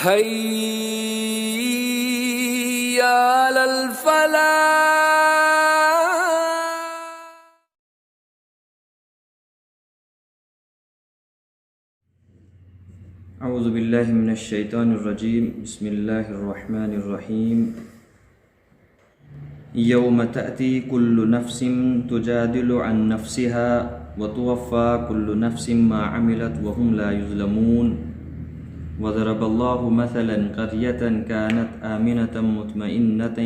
حي على الفلاح. اعوذ باللہ من الشیطان الرجیم. بسم اللہ الرحمن الرحیم. یوم تأتی کل نفس تجادل عن نفسها وتوفى كل نفس ما عملت وهم لا يظلمون. وضرب الله مثلا قرية كانت آمنة مطمئنة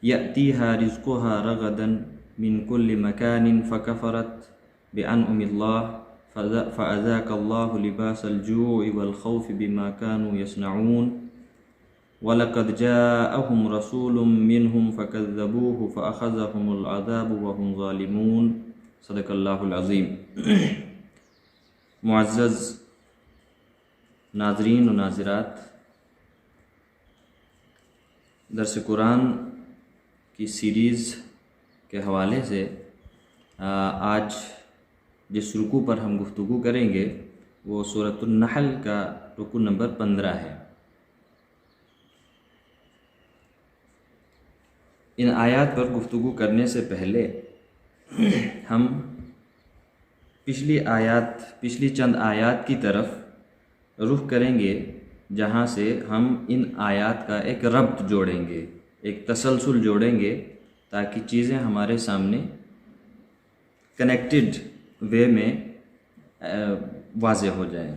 يأتيها رزقها رغدا من كل مكان فكفرت بأنعم الله فأذاق الله لباس الجوع والخوف بما كانوا يصنعون. وَلَقَدْ جَاءَهُمْ رَسُولٌ مِّنْهُمْ فَكَذَّبُوهُ فَأَخَذَهُمُ الْعَذَابُ وَهُمْ ظَالِمُونَ. صدق اللہ العظیم. معزز ناظرین و ناظرات، درس قرآن کی سیریز کے حوالے سے آج جس رکوع پر ہم گفتگو کریں گے وہ سورۃ النحل کا رکوع نمبر 15 ہے. ان آیات پر گفتگو کرنے سے پہلے ہم پچھلی چند آیات کی طرف رخ کریں گے، جہاں سے ہم ان آیات کا ایک ربط جوڑیں گے، ایک تسلسل جوڑیں گے، تاکہ چیزیں ہمارے سامنے کنیکٹڈ وے میں واضح ہو جائیں.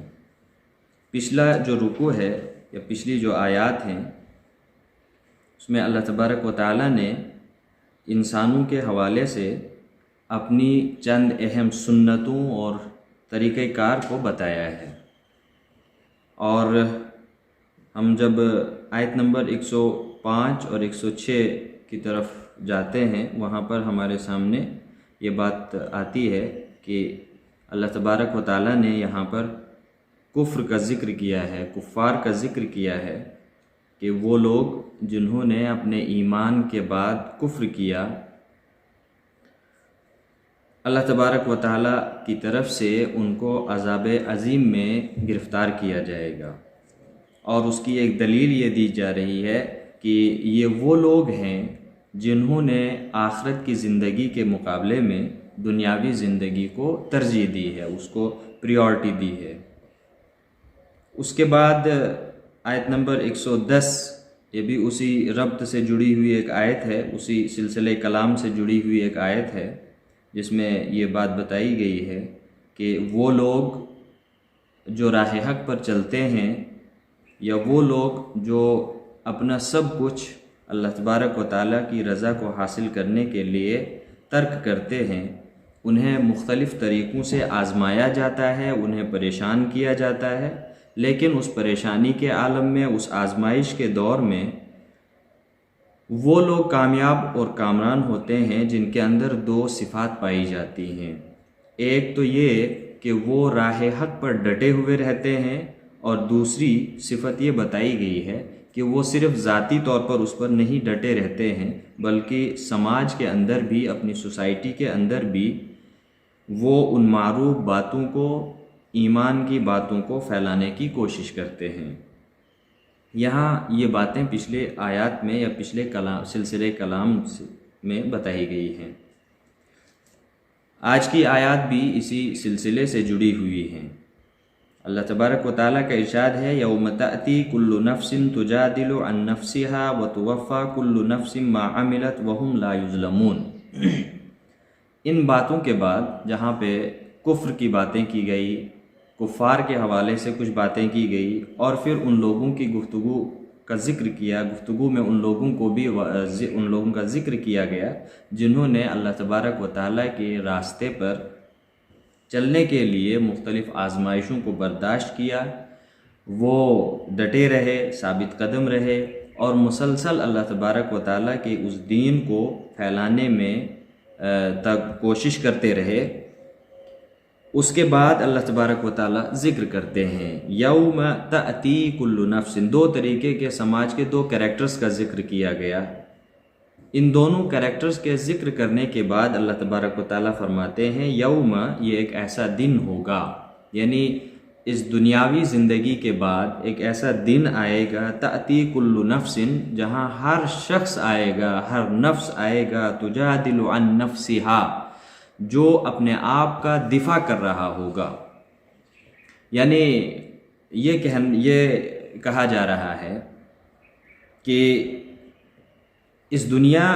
پچھلا جو رکوع ہے یا پچھلی جو آیات ہیں اس میں اللہ تبارک و تعالیٰ نے انسانوں کے حوالے سے اپنی چند اہم سنتوں اور طریقہ کار کو بتایا ہے. اور ہم جب آیت نمبر 105 اور 106 کی طرف جاتے ہیں وہاں پر ہمارے سامنے یہ بات آتی ہے کہ اللہ تبارک و تعالیٰ نے یہاں پر کفر کا ذکر کیا ہے، کفار کا ذکر کیا ہے کہ وہ لوگ جنہوں نے اپنے ایمان کے بعد کفر کیا، اللہ تبارک و تعالیٰ کی طرف سے ان کو عذاب عظیم میں گرفتار کیا جائے گا. اور اس کی ایک دلیل یہ دی جا رہی ہے کہ یہ وہ لوگ ہیں جنہوں نے آخرت کی زندگی کے مقابلے میں دنیاوی زندگی کو ترجیح دی ہے، اس کو پریورٹی دی ہے. اس کے بعد آیت نمبر 110، یہ بھی اسی ربط سے جڑی ہوئی ایک آیت ہے، اسی سلسلہ کلام سے جڑی ہوئی ایک آیت ہے، جس میں یہ بات بتائی گئی ہے کہ وہ لوگ جو راہ حق پر چلتے ہیں یا وہ لوگ جو اپنا سب کچھ اللہ تبارک و تعالیٰ کی رضا کو حاصل کرنے کے لیے ترک کرتے ہیں، انہیں مختلف طریقوں سے آزمایا جاتا ہے، انہیں پریشان کیا جاتا ہے، لیکن اس پریشانی کے عالم میں، اس آزمائش کے دور میں وہ لوگ کامیاب اور کامران ہوتے ہیں جن کے اندر دو صفات پائی جاتی ہیں. ایک تو یہ کہ وہ راہ حق پر ڈٹے ہوئے رہتے ہیں، اور دوسری صفت یہ بتائی گئی ہے کہ وہ صرف ذاتی طور پر اس پر نہیں ڈٹے رہتے ہیں بلکہ سماج کے اندر بھی، اپنی سوسائٹی کے اندر بھی وہ ان معروف باتوں کو، ایمان کی باتوں کو پھیلانے کی کوشش کرتے ہیں. یہاں یہ باتیں پچھلے آیات میں یا پچھلے سلسلے کلام میں بتائی گئی ہیں. آج کی آیات بھی اسی سلسلے سے جڑی ہوئی ہیں. اللہ تبارک و تعالیٰ کا ارشاد ہے، یوم تأتی کل نفس تجادل عن نفسها وتوفى كل نفس ما عملت وهم لا يظلمون. ان باتوں کے بعد جہاں پہ کفر کی باتیں کی گئی، کفار کے حوالے سے کچھ باتیں کی گئی، اور پھر ان لوگوں کی گفتگو کا ذکر کیا، گفتگو میں ان لوگوں کا ذکر کیا گیا جنہوں نے اللہ تبارک و تعالیٰ کے راستے پر چلنے کے لیے مختلف آزمائشوں کو برداشت کیا، وہ ڈٹے رہے، ثابت قدم رہے، اور مسلسل اللہ تبارک و تعالیٰ کے اس دین کو پھیلانے میں تک کوشش کرتے رہے. اس کے بعد اللہ تبارک و تعالیٰ ذکر کرتے ہیں یوم تأتی کل نفس. دو طریقے کے سماج کے دو کریکٹرز کا ذکر کیا گیا. ان دونوں کریکٹرز کے ذکر کرنے کے بعد اللہ تبارک و تعالیٰ فرماتے ہیں یوم، یہ ایک ایسا دن ہوگا، یعنی اس دنیاوی زندگی کے بعد ایک ایسا دن آئے گا تأتی کل نفس، جہاں ہر شخص آئے گا، ہر نفس آئے گا تجادل عن نفسها، جو اپنے آپ کا دفاع کر رہا ہوگا. یعنی یہ کہا جا رہا ہے کہ اس دنیا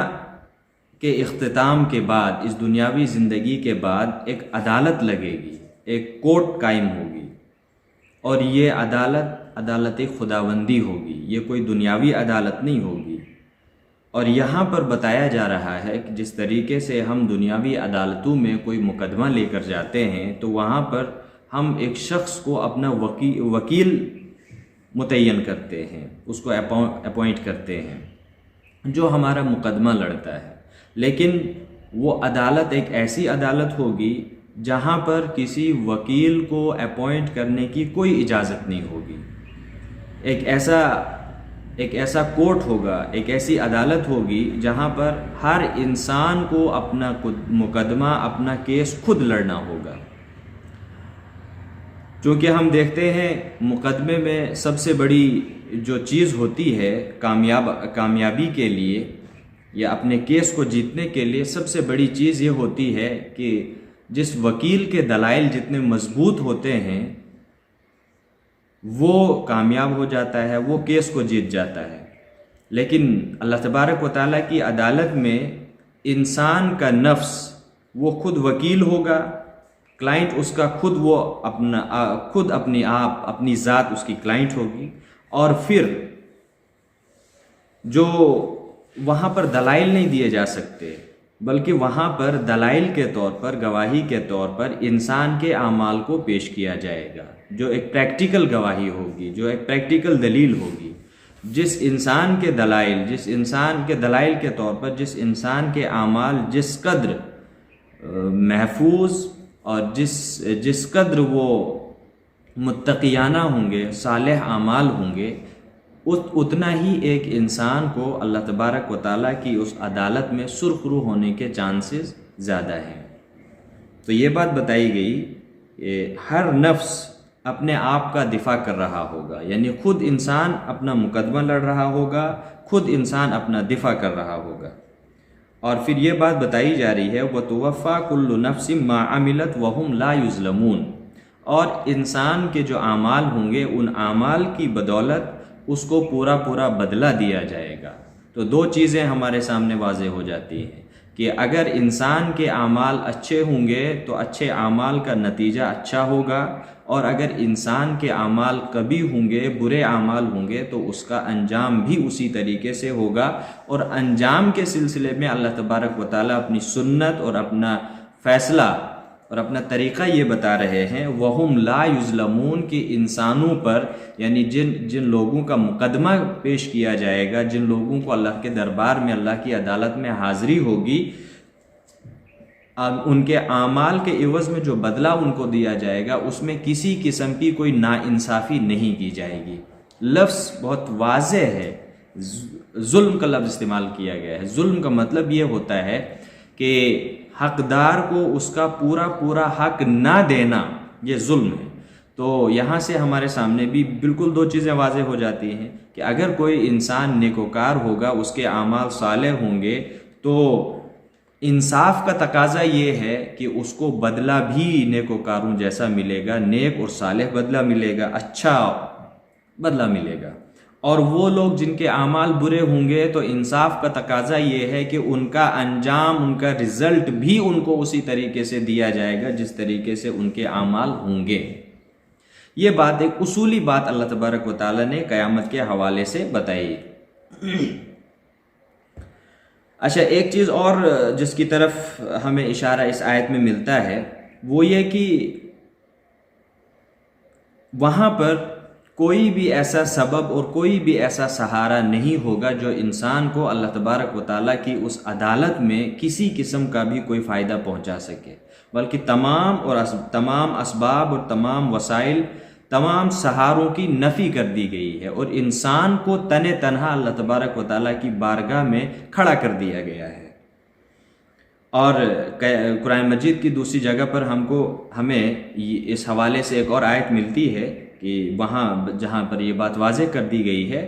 کے اختتام کے بعد، اس دنیاوی زندگی کے بعد ایک عدالت لگے گی، ایک کورٹ قائم ہوگی، اور یہ عدالت خداوندی ہوگی، یہ کوئی دنیاوی عدالت نہیں ہوگی. اور یہاں پر بتایا جا رہا ہے کہ جس طریقے سے ہم دنیاوی عدالتوں میں کوئی مقدمہ لے کر جاتے ہیں تو وہاں پر ہم ایک شخص کو اپنا وکیل متعین کرتے ہیں، اس کو اپوائنٹ کرتے ہیں جو ہمارا مقدمہ لڑتا ہے. لیکن وہ عدالت ایک ایسی عدالت ہوگی جہاں پر کسی وکیل کو اپوائنٹ کرنے کی کوئی اجازت نہیں ہوگی. ایک ایسا کورٹ ہوگا، ایک ایسی عدالت ہوگی جہاں پر ہر انسان کو اپنا مقدمہ، اپنا کیس خود لڑنا ہوگا. چونکہ ہم دیکھتے ہیں مقدمے میں سب سے بڑی جو چیز ہوتی ہے کامیابی کے لیے یا اپنے کیس کو جیتنے کے لیے، سب سے بڑی چیز یہ ہوتی ہے کہ جس وکیل کے دلائل جتنے مضبوط ہوتے ہیں وہ کامیاب ہو جاتا ہے، وہ کیس کو جیت جاتا ہے. لیکن اللہ تبارک و تعالیٰ کی عدالت میں انسان کا نفس وہ خود وکیل ہوگا، کلائنٹ اس کا خود، وہ اپنی ذات اس کی کلائنٹ ہوگی. اور پھر جو وہاں پر دلائل نہیں دیے جا سکتے، بلکہ وہاں پر دلائل کے طور پر، گواہی کے طور پر انسان کے اعمال کو پیش کیا جائے گا، جو ایک پریکٹیکل گواہی ہوگی، جو ایک پریکٹیکل دلیل ہوگی. جس انسان کے دلائل کے طور پر جس انسان کے اعمال جس قدر محفوظ اور جس قدر وہ متقیانہ ہوں گے، صالح اعمال ہوں گے، اتنا ہی ایک انسان کو اللہ تبارک و تعالیٰ کی اس عدالت میں سرخ رو ہونے کے چانسز زیادہ ہیں. تو یہ بات بتائی گئی کہ ہر نفس اپنے آپ کا دفاع کر رہا ہوگا، یعنی خود انسان اپنا مقدمہ لڑ رہا ہوگا، خود انسان اپنا دفاع کر رہا ہوگا. اور پھر یہ بات بتائی جا رہی ہے وَتُوَفَّى كُلُّ نَفْسٍ مَا عَمِلَتْ وَهُمْ لَا يُظْلَمُونَ، اور انسان کے جو اعمال ہوں گے ان اعمال کی بدولت اس کو پورا بدلہ دیا جائے گا. تو دو چیزیں ہمارے سامنے واضح ہو جاتی ہیں کہ اگر انسان کے اعمال اچھے ہوں گے تو اچھے اعمال کا نتیجہ اچھا ہوگا، اور اگر انسان کے اعمال کبھی ہوں گے، برے اعمال ہوں گے، تو اس کا انجام بھی اسی طریقے سے ہوگا. اور انجام کے سلسلے میں اللہ تبارک و تعالیٰ اپنی سنت اور اپنا فیصلہ اور اپنا طریقہ یہ بتا رہے ہیں وَهُمْ لَا يُظْلَمُونَ، کہ انسانوں پر، یعنی جن لوگوں کا مقدمہ پیش کیا جائے گا، جن لوگوں کو اللہ کے دربار میں، اللہ کی عدالت میں حاضری ہوگی، ان کے اعمال کے عوض میں جو بدلہ ان کو دیا جائے گا اس میں کسی قسم کی کوئی ناانصافی نہیں کی جائے گی. لفظ بہت واضح ہے، ظلم کا لفظ استعمال کیا گیا ہے. ظلم کا مطلب یہ ہوتا ہے کہ حقدار کو اس کا پورا حق نہ دینا، یہ ظلم ہے. تو یہاں سے ہمارے سامنے بھی بالکل دو چیزیں واضح ہو جاتی ہیں کہ اگر کوئی انسان نیکوکار ہوگا، اس کے اعمال صالح ہوں گے، تو انصاف کا تقاضا یہ ہے کہ اس کو بدلہ بھی نیکوکاروں جیسا ملے گا، نیک اور صالح بدلہ ملے گا، اچھا بدلہ ملے گا. اور وہ لوگ جن کے اعمال برے ہوں گے تو انصاف کا تقاضا یہ ہے کہ ان کا انجام، ان کا رزلٹ بھی ان کو اسی طریقے سے دیا جائے گا جس طریقے سے ان کے اعمال ہوں گے. یہ بات ایک اصولی بات اللہ تبارک و تعالیٰ نے قیامت کے حوالے سے بتائی. اچھا، ایک چیز اور جس کی طرف ہمیں اشارہ اس آیت میں ملتا ہے وہ یہ کہ وہاں پر کوئی بھی ایسا سبب اور کوئی بھی ایسا سہارا نہیں ہوگا جو انسان کو اللہ تبارک و تعالیٰ کی اس عدالت میں کسی قسم کا بھی کوئی فائدہ پہنچا سکے، بلکہ تمام اسباب اور تمام وسائل، تمام سہاروں کی نفی کر دی گئی ہے، اور انسان کو تنہا اللہ تبارک و تعالیٰ کی بارگاہ میں کھڑا کر دیا گیا ہے. اور قرآن مجید کی دوسری جگہ پر ہمیں اس حوالے سے ایک اور آیت ملتی ہے کہ وہاں جہاں پر یہ بات واضح کر دی گئی ہے،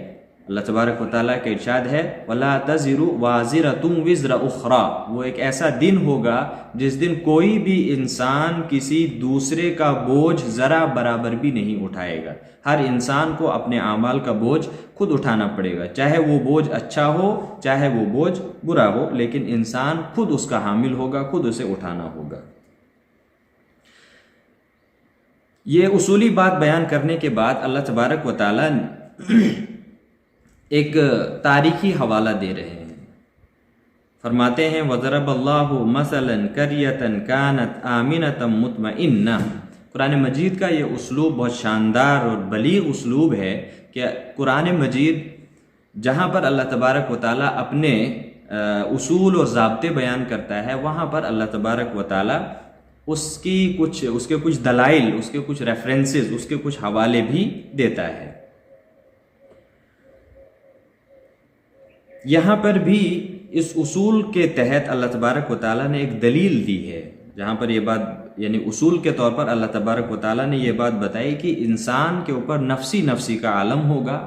اللہ تبارک و تعالیٰ کا ارشاد ہے وَلَا تَزِرُ وَازِرَةٌ وِزْرَ أُخْرَى، وہ ایک ایسا دن ہوگا جس دن کوئی بھی انسان کسی دوسرے کا بوجھ ذرا برابر بھی نہیں اٹھائے گا۔ ہر انسان کو اپنے اعمال کا بوجھ خود اٹھانا پڑے گا، چاہے وہ بوجھ اچھا ہو چاہے وہ بوجھ برا ہو، لیکن انسان خود اس کا حامل ہوگا، خود اسے اٹھانا ہوگا۔ یہ اصولی بات بیان کرنے کے بعد اللہ تبارک و تعالیٰ ایک تاریخی حوالہ دے رہے ہیں، فرماتے ہیں وَضَرَبَ اللَّهُ مَثَلًا قَرْيَةً كَانَتْ آمِنَةً مُطْمَئِنَّةً۔ قرآن مجید کا یہ اسلوب بہت شاندار اور بلیغ اسلوب ہے کہ قرآن مجید جہاں پر اللہ تبارک و تعالیٰ اپنے اصول اور ضابطے بیان کرتا ہے، وہاں پر اللہ تبارک و تعالیٰ اس کے کچھ دلائل، اس کے کچھ ریفرنسز، اس کے کچھ حوالے بھی دیتا ہے۔ یہاں پر بھی اس اصول کے تحت اللہ تبارک و تعالیٰ نے ایک دلیل دی ہے، جہاں پر یہ بات یعنی اصول کے طور پر اللہ تبارک و تعالیٰ نے یہ بات بتائی کہ انسان کے اوپر نفسی کا عالم ہوگا،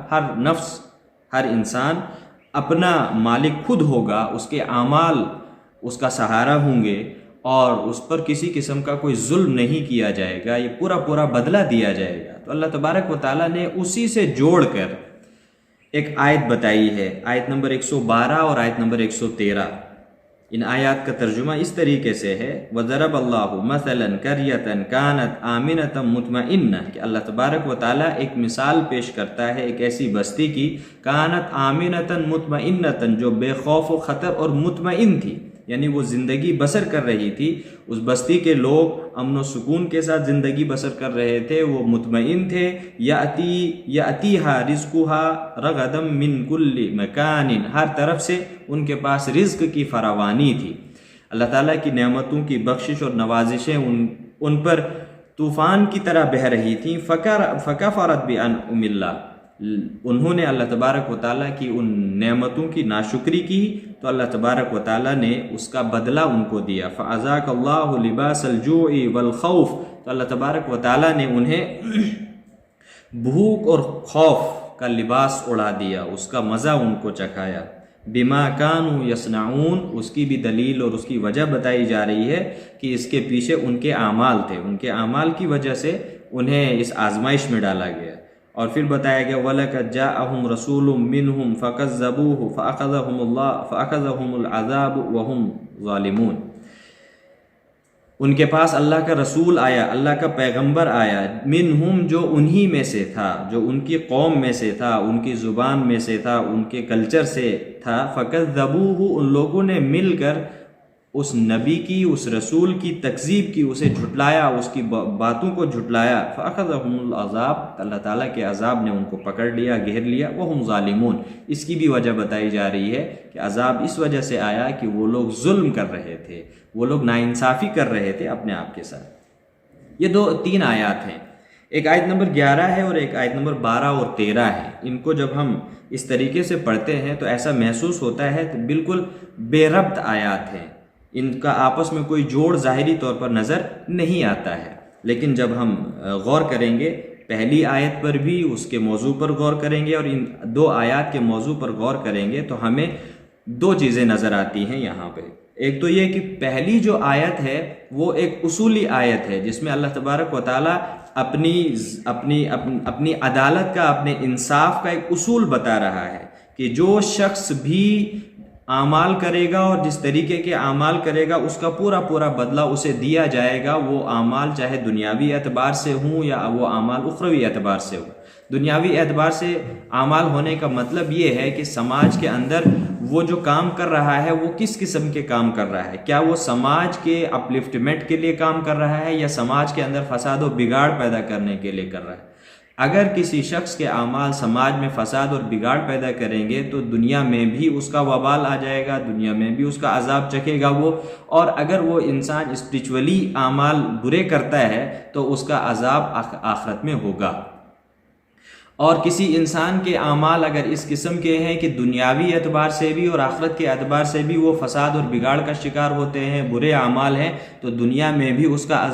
ہر انسان اپنا مالک خود ہوگا، اس کے اعمال اس کا سہارا ہوں گے اور اس پر کسی قسم کا کوئی ظلم نہیں کیا جائے گا، یہ پورا بدلہ دیا جائے گا۔ تو اللہ تبارک و تعالیٰ نے اسی سے جوڑ کر ایک آیت بتائی ہے، آیت نمبر 112 اور آیت نمبر 113۔ ان آیات کا ترجمہ اس طریقے سے ہے وَضَرَبَ اللَّهُ مَثَلًا قَرْيَةً كَانَتْ آمِنَةً مُطْمَئِنَّةً، کہ اللہ تبارک و تعالیٰ ایک مثال پیش کرتا ہے ایک ایسی بستی کی، کانت آمنةً مطمئنةً، جو بے خوف و خطر اور مطمئن تھی، یعنی وہ زندگی بسر کر رہی تھی، اس بستی کے لوگ امن و سکون کے ساتھ زندگی بسر کر رہے تھے، وہ مطمئن تھے۔ یأتیہا رزقہا رغدا من کل مکان، ہر طرف سے ان کے پاس رزق کی فراوانی تھی۔ اللہ تعالیٰ کی نعمتوں کی بخشش اور نوازشیں ان پر طوفان کی طرح بہہ رہی تھیں۔ فکفرت بانعم اللہ، انہوں نے اللہ تبارک و تعالیٰ کی ان نعمتوں کی ناشکری کی تو اللہ تبارک و تعالیٰ نے اس کا بدلہ ان کو دیا۔ فَأَذَاقَ اللَّهُ لِبَاسَ الْجُوعِ وَالْخَوْفِ، تو اللہ تبارک و تعالیٰ نے انہیں بھوک اور خوف کا لباس اڑا دیا، اس کا مزہ ان کو چکھایا۔ بِمَا كَانُوا يَصْنَعُونَ، اس کی بھی دلیل اور اس کی وجہ بتائی جا رہی ہے کہ اس کے پیچھے ان کے اعمال تھے، ان کے اعمال کی وجہ سے انہیں اس آزمائش میں ڈالا گیا۔ اور پھر بتایا گیا وَلَقَدْ جَاءَهُمْ رَسُولٌ مِّنْهُمْ فَكَذَّبُوهُ فَأَخَذَهُمُ الْعَذَابُ وَهُمْ ظَالِمُونَ، ان کے پاس اللہ کا رسول آیا، اللہ کا پیغمبر آیا، منہم، جو انہی میں سے تھا، جو ان کی قوم میں سے تھا، ان کی زبان میں سے تھا، ان کے کلچر سے تھا۔ فَكَذَّبُوهُ، ان لوگوں نے مل کر اس نبی کی، اس رسول کی تکذیب کی، اسے جھٹلایا، اس کی باتوں کو جھٹلایا۔ فَأَخَذَهُمُ الْعَذَابُ، اللہ تعالیٰ کے عذاب نے ان کو پکڑ لیا، گھیر لیا۔ وَهُمْ ظَالِمُونَ، اس کی بھی وجہ بتائی جا رہی ہے کہ عذاب اس وجہ سے آیا کہ وہ لوگ ظلم کر رہے تھے، وہ لوگ ناانصافی کر رہے تھے اپنے آپ کے ساتھ۔ یہ تین آیات ہیں، ایک آیت نمبر 11 ہے اور ایک آیت نمبر 12 اور 13 ہے۔ ان کو جب ہم اس طریقے سے پڑھتے ہیں تو ایسا محسوس ہوتا ہے کہ بالکل بے ربط آیات ہیں، ان کا آپس میں کوئی جوڑ ظاہری طور پر نظر نہیں آتا ہے، لیکن جب ہم غور کریں گے پہلی آیت پر بھی، اس کے موضوع پر غور کریں گے اور ان دو آیات کے موضوع پر غور کریں گے تو ہمیں دو چیزیں نظر آتی ہیں یہاں پہ۔ ایک تو یہ کہ پہلی جو آیت ہے وہ ایک اصولی آیت ہے جس میں اللہ تبارک و تعالیٰ اپنی عدالت کا، اپنے انصاف کا ایک اصول بتا رہا ہے کہ جو شخص بھی اعمال کرے گا اور جس طریقے کے اعمال کرے گا اس کا پورا بدلہ اسے دیا جائے گا، وہ اعمال چاہے دنیاوی اعتبار سے ہوں یا وہ اعمال اخروی اعتبار سے ہوں۔ دنیاوی اعتبار سے اعمال ہونے کا مطلب یہ ہے کہ سماج کے اندر وہ جو کام کر رہا ہے وہ کس قسم کے کام کر رہا ہے، کیا وہ سماج کے اپلفٹمنٹ کے لیے کام کر رہا ہے یا سماج کے اندر فساد و بگاڑ پیدا کرنے کے لیے کر رہا ہے۔ اگر کسی شخص کے اعمال سماج میں فساد اور بگاڑ پیدا کریں گے تو دنیا میں بھی اس کا وبال آ جائے گا، دنیا میں بھی اس کا عذاب چکھے گا وہ، اور اگر وہ انسان اسپریچولی اعمال برے کرتا ہے تو اس کا عذاب آخرت میں ہوگا۔ اور کسی انسان کے اعمال اگر اس قسم کے ہیں کہ دنیاوی اعتبار سے بھی اور آخرت کے اعتبار سے بھی وہ فساد اور بگاڑ کا شکار ہوتے ہیں، برے اعمال ہیں، تو دنیا میں بھی اس کا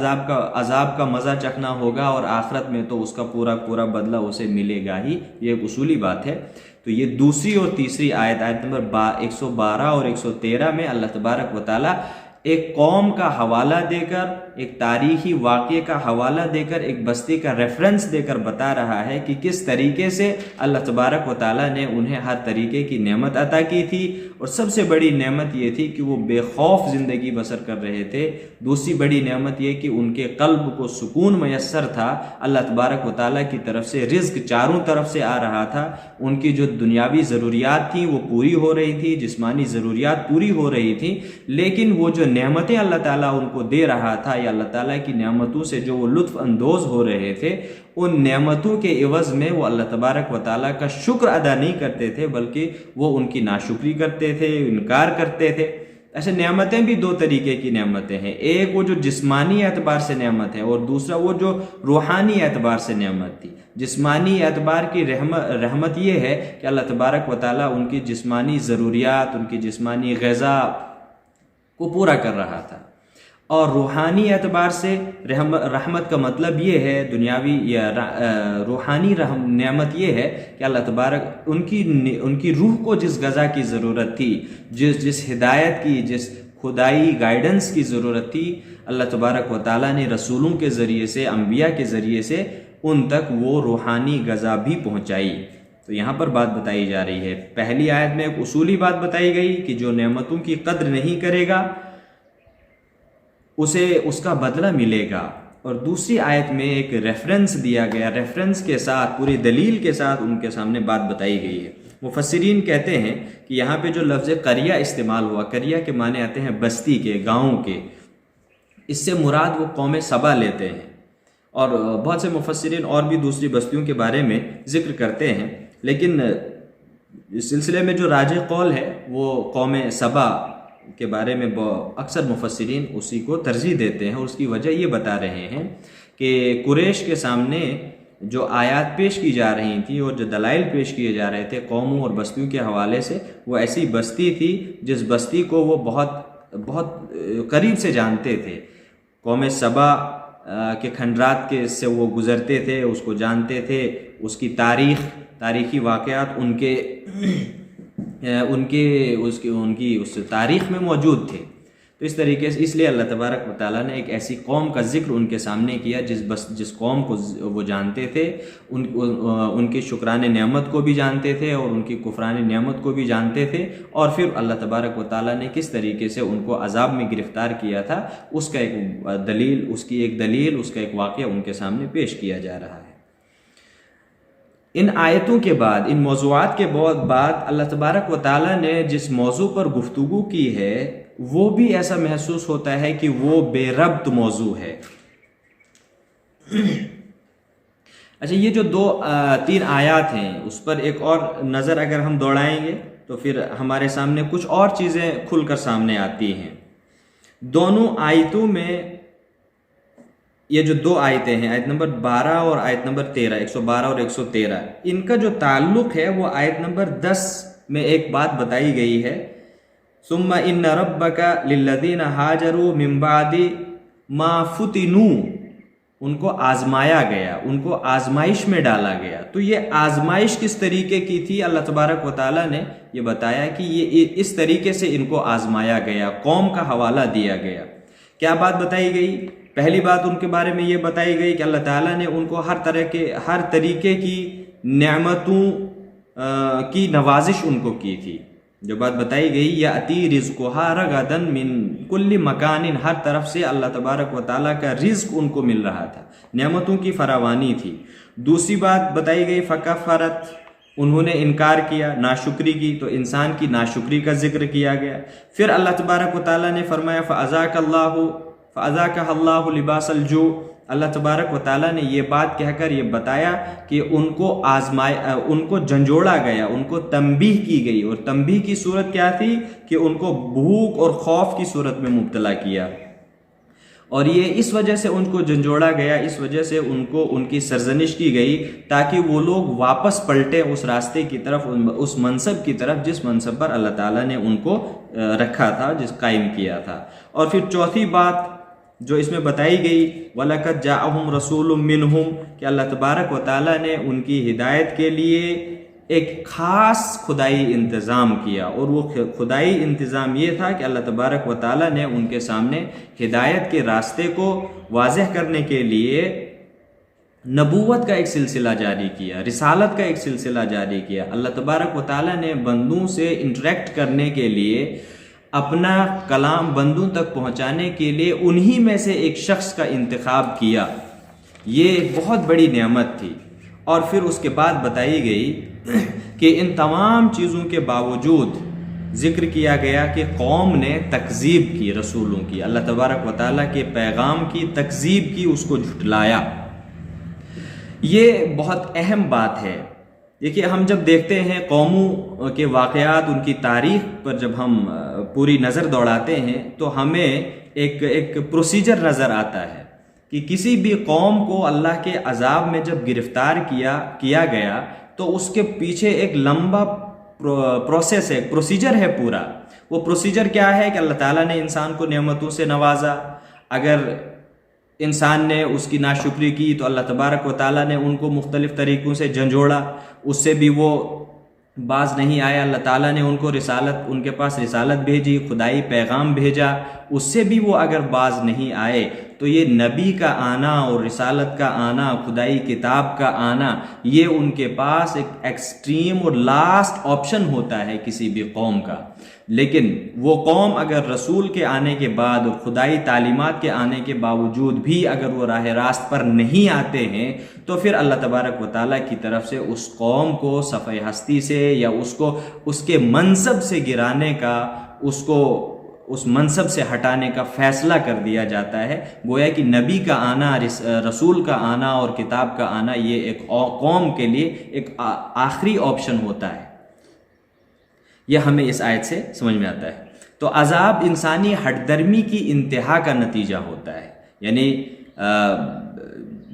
عذاب کا مزہ چکھنا ہوگا، اور آخرت میں تو اس کا پورا بدلہ اسے ملے گا ہی۔ یہ ایک اصولی بات ہے۔ تو یہ دوسری اور تیسری آیت نمبر 112 اور 113 میں اللہ تبارک و تعالیٰ ایک قوم کا حوالہ دے کر، ایک تاریخی واقعے کا حوالہ دے کر، ایک بستی کا ریفرنس دے کر بتا رہا ہے کہ کس طریقے سے اللہ تبارک و تعالیٰ نے انہیں ہر طریقے کی نعمت عطا کی تھی، اور سب سے بڑی نعمت یہ تھی کہ وہ بے خوف زندگی بسر کر رہے تھے۔ دوسری بڑی نعمت یہ کہ ان کے قلب کو سکون میسر تھا، اللہ تبارک و تعالیٰ کی طرف سے رزق چاروں طرف سے آ رہا تھا، ان کی جو دنیاوی ضروریات تھیں وہ پوری ہو رہی تھی، جسمانی ضروریات پوری ہو رہی تھیں، لیکن وہ جو نعمتیں اللہ تعالیٰ ان کو دے رہا تھا یا اللہ تعالیٰ کی نعمتوں سے جو وہ لطف اندوز ہو رہے تھے، ان نعمتوں کے عوض میں وہ اللہ تبارک و تعالیٰ کا شکر ادا نہیں کرتے تھے، بلکہ وہ ان کی ناشکری کرتے تھے، انکار کرتے تھے۔ ایسے نعمتیں بھی دو طریقے کی نعمتیں ہیں، ایک وہ جو جسمانی اعتبار سے نعمت ہے، اور دوسرا وہ جو روحانی اعتبار سے نعمت تھی۔ جسمانی اعتبار کی رحمت یہ ہے کہ اللہ تبارک و تعالیٰ ان کی جسمانی ضروریات، ان کی جسمانی غذا کو پورا کر رہا تھا، اور روحانی اعتبار سے رحمت کا مطلب یہ ہے، دنیاوی یا روحانی نعمت یہ ہے کہ اللہ تبارک ان کی روح کو جس غذا کی ضرورت تھی، جس ہدایت کی، جس خدائی گائیڈنس کی ضرورت تھی، اللہ تبارک و تعالیٰ نے رسولوں کے ذریعے سے، انبیاء کے ذریعے سے ان تک وہ روحانی غذا بھی پہنچائی۔ تو یہاں پر بات بتائی جا رہی ہے، پہلی آیت میں ایک اصولی بات بتائی گئی کہ جو نعمتوں کی قدر نہیں کرے گا اسے اس کا بدلہ ملے گا، اور دوسری آیت میں ایک ریفرنس دیا گیا، ریفرنس کے ساتھ، پوری دلیل کے ساتھ ان کے سامنے بات بتائی گئی ہے۔ مفسرین کہتے ہیں کہ یہاں پہ جو لفظ قریہ استعمال ہوا، قریہ کے معنی آتے ہیں بستی کے، گاؤں کے، اس سے مراد وہ قوم سبا لیتے ہیں، اور بہت سے مفسرین اور بھی دوسری بستیوں کے بارے میں ذکر کرتے ہیں، لیکن اس سلسلے میں جو راجح قول ہے وہ قوم سبا کے بارے میں اکثر مفسرین اسی کو ترجیح دیتے ہیں، اور اس کی وجہ یہ بتا رہے ہیں کہ قریش کے سامنے جو آیات پیش کی جا رہی تھیں اور جو دلائل پیش کیے جا رہے تھے قوموں اور بستیوں کے حوالے سے، وہ ایسی بستی تھی جس بستی کو وہ بہت قریب سے جانتے تھے۔ قوم سبا کے کھنڈرات سے وہ گزرتے تھے، اس کو جانتے تھے، اس کی تاریخی واقعات ان کی اس تاریخ میں موجود تھے۔ تو اس طریقے سے اس لیے اللہ تبارک و تعالیٰ نے ایک ایسی قوم کا ذکر ان کے سامنے کیا جس قوم کو وہ جانتے تھے، ان کی شکران نعمت کو بھی جانتے تھے اور ان کی کفران نعمت کو بھی جانتے تھے، اور پھر اللہ تبارک و تعالیٰ نے کس طریقے سے ان کو عذاب میں گرفتار کیا تھا اس کا ایک دلیل، اس کا ایک واقعہ ان کے سامنے پیش کیا جا رہا ہے۔ ان آیتوں کے بعد، ان موضوعات کے بعد اللہ تبارک و تعالیٰ نے جس موضوع پر گفتگو کی ہے وہ بھی ایسا محسوس ہوتا ہے کہ وہ بے ربط موضوع ہے۔ اچھا، یہ جو 2-3 آیات ہیں اس پر ایک اور نظر اگر ہم دوڑائیں گے تو پھر ہمارے سامنے کچھ اور چیزیں کھل کر سامنے آتی ہیں۔ دونوں آیتوں میں، یہ جو 2 آیتیں ہیں، آیت نمبر 12 اور آیت نمبر 13، 112 اور 113، ان کا جو تعلق ہے وہ آیت نمبر 10 میں ایک بات بتائی گئی ہے، ثم ان ربک للذین ہاجروا من بعد ما فتنوا، ان کو آزمایا گیا، ان کو آزمائش میں ڈالا گیا۔ تو یہ آزمائش کس طریقے کی تھی، اللہ تبارک و تعالیٰ نے یہ بتایا کہ یہ اس طریقے سے ان کو آزمایا گیا، قوم کا حوالہ دیا گیا۔ کیا بات بتائی گئی؟ پہلی بات ان کے بارے میں یہ بتائی گئی کہ اللہ تعالیٰ نے ان کو ہر طریقے کی نعمتوں کی نوازش ان کو کی تھی۔ جو بات بتائی گئی، یاتی رزقھا رغدن من کل مکان، ہر طرف سے اللہ تبارک و تعالیٰ کا رزق ان کو مل رہا تھا، نعمتوں کی فراوانی تھی۔ دوسری بات بتائی گئی، فکفرت، انہوں نے انکار کیا، ناشکری کی، تو انسان کی ناشکری کا ذکر کیا گیا۔ پھر اللہ تبارک و تعالیٰ نے فرمایا فَأَذَاقَهَا اللَّهُ لِبَاسَ الْجُوعِ، اللہ تبارک و تعالیٰ نے یہ بات کہہ کر یہ بتایا کہ ان کو جھنجھوڑا گیا، ان کو تنبیہ کی گئی، اور تنبیہ کی صورت کیا تھی کہ ان کو بھوک اور خوف کی صورت میں مبتلا کیا۔ اور یہ اس وجہ سے ان کو جھنجھوڑا گیا، اس وجہ سے ان کو ان کی سرزنش کی گئی تاکہ وہ لوگ واپس پلٹیں اس راستے کی طرف، اس منصب کی طرف جس منصب پر اللہ تعالیٰ نے ان کو رکھا تھا، جس قائم کیا تھا۔ اور پھر چوتھی بات جو اس میں بتائی گئی، وَلَقَدْ جَاءَهُمْ رَسُولٌ مِّنْهُمْ، کہ اللہ تبارک و تعالیٰ نے ان کی ہدایت کے لیے ایک خاص خدائی انتظام کیا، اور وہ خدائی انتظام یہ تھا کہ اللہ تبارک و تعالیٰ نے ان کے سامنے ہدایت کے راستے کو واضح کرنے کے لیے نبوت کا ایک سلسلہ جاری کیا، رسالت کا ایک سلسلہ جاری کیا۔ اللہ تبارک و تعالیٰ نے بندوں سے انٹریکٹ کرنے کے لیے، اپنا کلام بندوں تک پہنچانے کے لیے انہی میں سے ایک شخص کا انتخاب کیا۔ یہ بہت بڑی نعمت تھی۔ اور پھر اس کے بعد بتائی گئی کہ ان تمام چیزوں کے باوجود ذکر کیا گیا کہ قوم نے تکذیب کی، رسولوں کی، اللہ تبارک و تعالیٰ کے پیغام کی تکذیب کی، اس کو جھٹلایا۔ یہ بہت اہم بات ہے۔ دیکھیے، ہم جب دیکھتے ہیں قوموں کے واقعات، ان کی تاریخ پر جب ہم پوری نظر دوڑاتے ہیں تو ہمیں ایک پروسیجر نظر آتا ہے کہ کسی بھی قوم کو اللہ کے عذاب میں جب گرفتار کیا گیا تو اس کے پیچھے ایک لمبا پروسیس ہے، پروسیجر ہے پورا۔ وہ پروسیجر کیا ہے کہ اللہ تعالیٰ نے انسان کو نعمتوں سے نوازا، اگر انسان نے اس کی ناشکری کی تو اللہ تبارک و تعالیٰ نے ان کو مختلف طریقوں سے جھنجھوڑا، اس سے بھی وہ باز نہیں آیا، اللہ تعالیٰ نے ان کو ان کے پاس رسالت بھیجی، خدائی پیغام بھیجا، اس سے بھی وہ اگر باز نہیں آئے تو یہ نبی کا آنا اور رسالت کا آنا، خدائی کتاب کا آنا، یہ ان کے پاس ایک ایکسٹریم اور لاسٹ آپشن ہوتا ہے کسی بھی قوم کا۔ لیکن وہ قوم اگر رسول کے آنے کے بعد اور خدائی تعلیمات کے آنے کے باوجود بھی اگر وہ راہ راست پر نہیں آتے ہیں تو پھر اللہ تبارک و تعالیٰ کی طرف سے اس قوم کو صفحہ ہستی سے یا اس کے منصب سے گرانے کا، اس منصب سے ہٹانے کا فیصلہ کر دیا جاتا ہے۔ گویا کہ نبی کا آنا، رسول کا آنا اور کتاب کا آنا یہ ایک قوم کے لیے ایک آخری آپشن ہوتا ہے۔ یہ ہمیں اس آیت سے سمجھ میں آتا ہے۔ تو عذاب انسانی ہٹ درمی کی انتہا کا نتیجہ ہوتا ہے، یعنی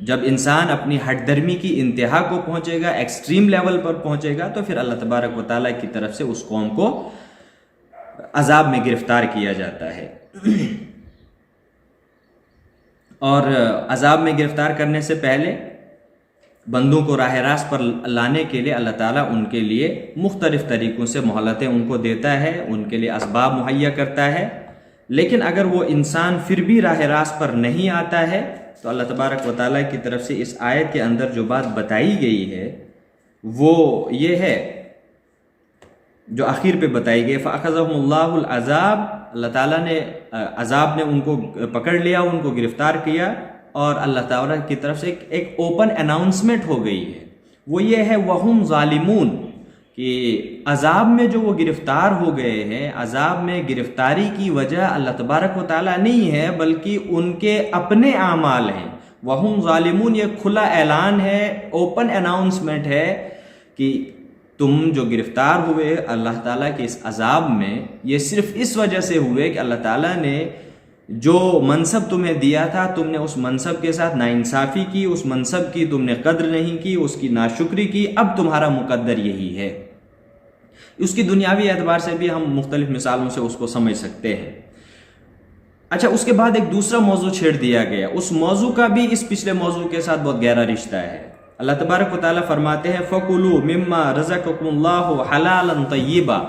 جب انسان اپنی ہٹ درمی کی انتہا کو پہنچے گا، ایکسٹریم لیول پر پہنچے گا، تو پھر اللہ تبارک و تعالیٰ کی طرف سے اس قوم کو عذاب میں گرفتار کیا جاتا ہے۔ اور عذاب میں گرفتار کرنے سے پہلے بندوں کو راہ راست پر لانے کے لیے اللہ تعالیٰ ان کے لیے مختلف طریقوں سے مہلتیں ان کو دیتا ہے، ان کے لیے اسباب مہیا کرتا ہے۔ لیکن اگر وہ انسان پھر بھی راہ راست پر نہیں آتا ہے تو اللہ تبارک و تعالیٰ کی طرف سے اس آیت کے اندر جو بات بتائی گئی ہے وہ یہ ہے جو آخر پہ بتائی گئی، فَأَخَذَهُمُ اللَّهُ الْعَذَابِ، اللہ تعالیٰ نے عذاب نے ان کو پکڑ لیا، ان کو گرفتار کیا، اور اللہ تعالیٰ کی طرف سے ایک اوپن اناؤنسمنٹ ہو گئی ہے، وہ یہ ہے وَهُمْ ظَالِمُونَ، کہ عذاب میں جو وہ گرفتار ہو گئے ہیں، عذاب میں گرفتاری کی وجہ اللہ تبارک و تعالیٰ نہیں ہے بلکہ ان کے اپنے اعمال ہیں۔ وَهُمْ ظَالِمُونَ یہ کھلا اعلان ہے، اوپن اناؤنسمنٹ ہے کہ تم جو گرفتار ہوئے اللہ تعالیٰ کے اس عذاب میں، یہ صرف اس وجہ سے ہوئے کہ اللہ تعالیٰ نے جو منصب تمہیں دیا تھا، تم نے اس منصب کے ساتھ ناانصافی کی، اس منصب کی تم نے قدر نہیں کی، اس کی ناشکری کی، اب تمہارا مقدر یہی ہے۔ اس کی دنیاوی اعتبار سے بھی ہم مختلف مثالوں سے اس کو سمجھ سکتے ہیں۔ اچھا، اس کے بعد ایک دوسرا موضوع چھیڑ دیا گیا، اس موضوع کا بھی اس پچھلے موضوع کے ساتھ بہت گہرا رشتہ ہے۔ اللہ تبارک و تعالیٰ فرماتے ہیں فَكُلُوا مِمَّا رَزَقَكُمُ اللَّهُ حَلَالًا طَيِّبًا،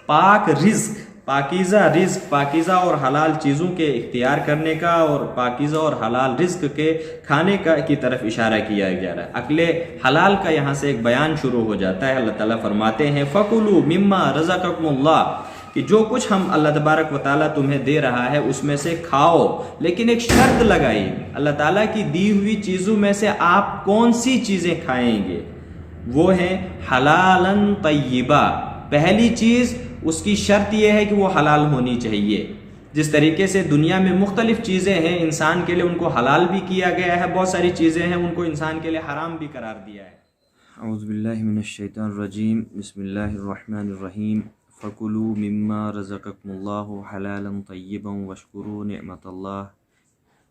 پاک رزق، پاکیزہ رزق، پاکیزہ اور حلال چیزوں کے اختیار کرنے کا اور پاکیزہ اور حلال رزق کے کھانے کی طرف اشارہ کیا جا رہا ہے۔ عقل حلال کا یہاں سے ایک بیان شروع ہو جاتا ہے۔ اللہ تعالیٰ فرماتے ہیں فَكُلُوا مِمَّا رَزَقَكُمُ اللَّهُ، کہ جو کچھ ہم اللہ تبارک و تعالیٰ تمہیں دے رہا ہے اس میں سے کھاؤ، لیکن ایک شرط لگائی، اللہ تعالیٰ کی دی ہوئی چیزوں میں سے آپ کون سی چیزیں کھائیں گے؟ وہ ہیں حلالاً طیبہ۔ پہلی چیز اس کی شرط یہ ہے کہ وہ حلال ہونی چاہیے۔ جس طریقے سے دنیا میں مختلف چیزیں ہیں، انسان کے لیے ان کو حلال بھی کیا گیا ہے، بہت ساری چیزیں ہیں ان کو انسان کے لیے حرام بھی قرار دیا ہے۔ اعوذ باللہ من الشیطان الرجیم، بسم اللہ الرحمن الرحیم۔ فَكُلُوا مِمَّا رَزَقَكُمُ اللَّهُ حَلَالًا طَيِّبًا وَاشْكُرُوا نِعْمَتَ اللَّهِ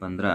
15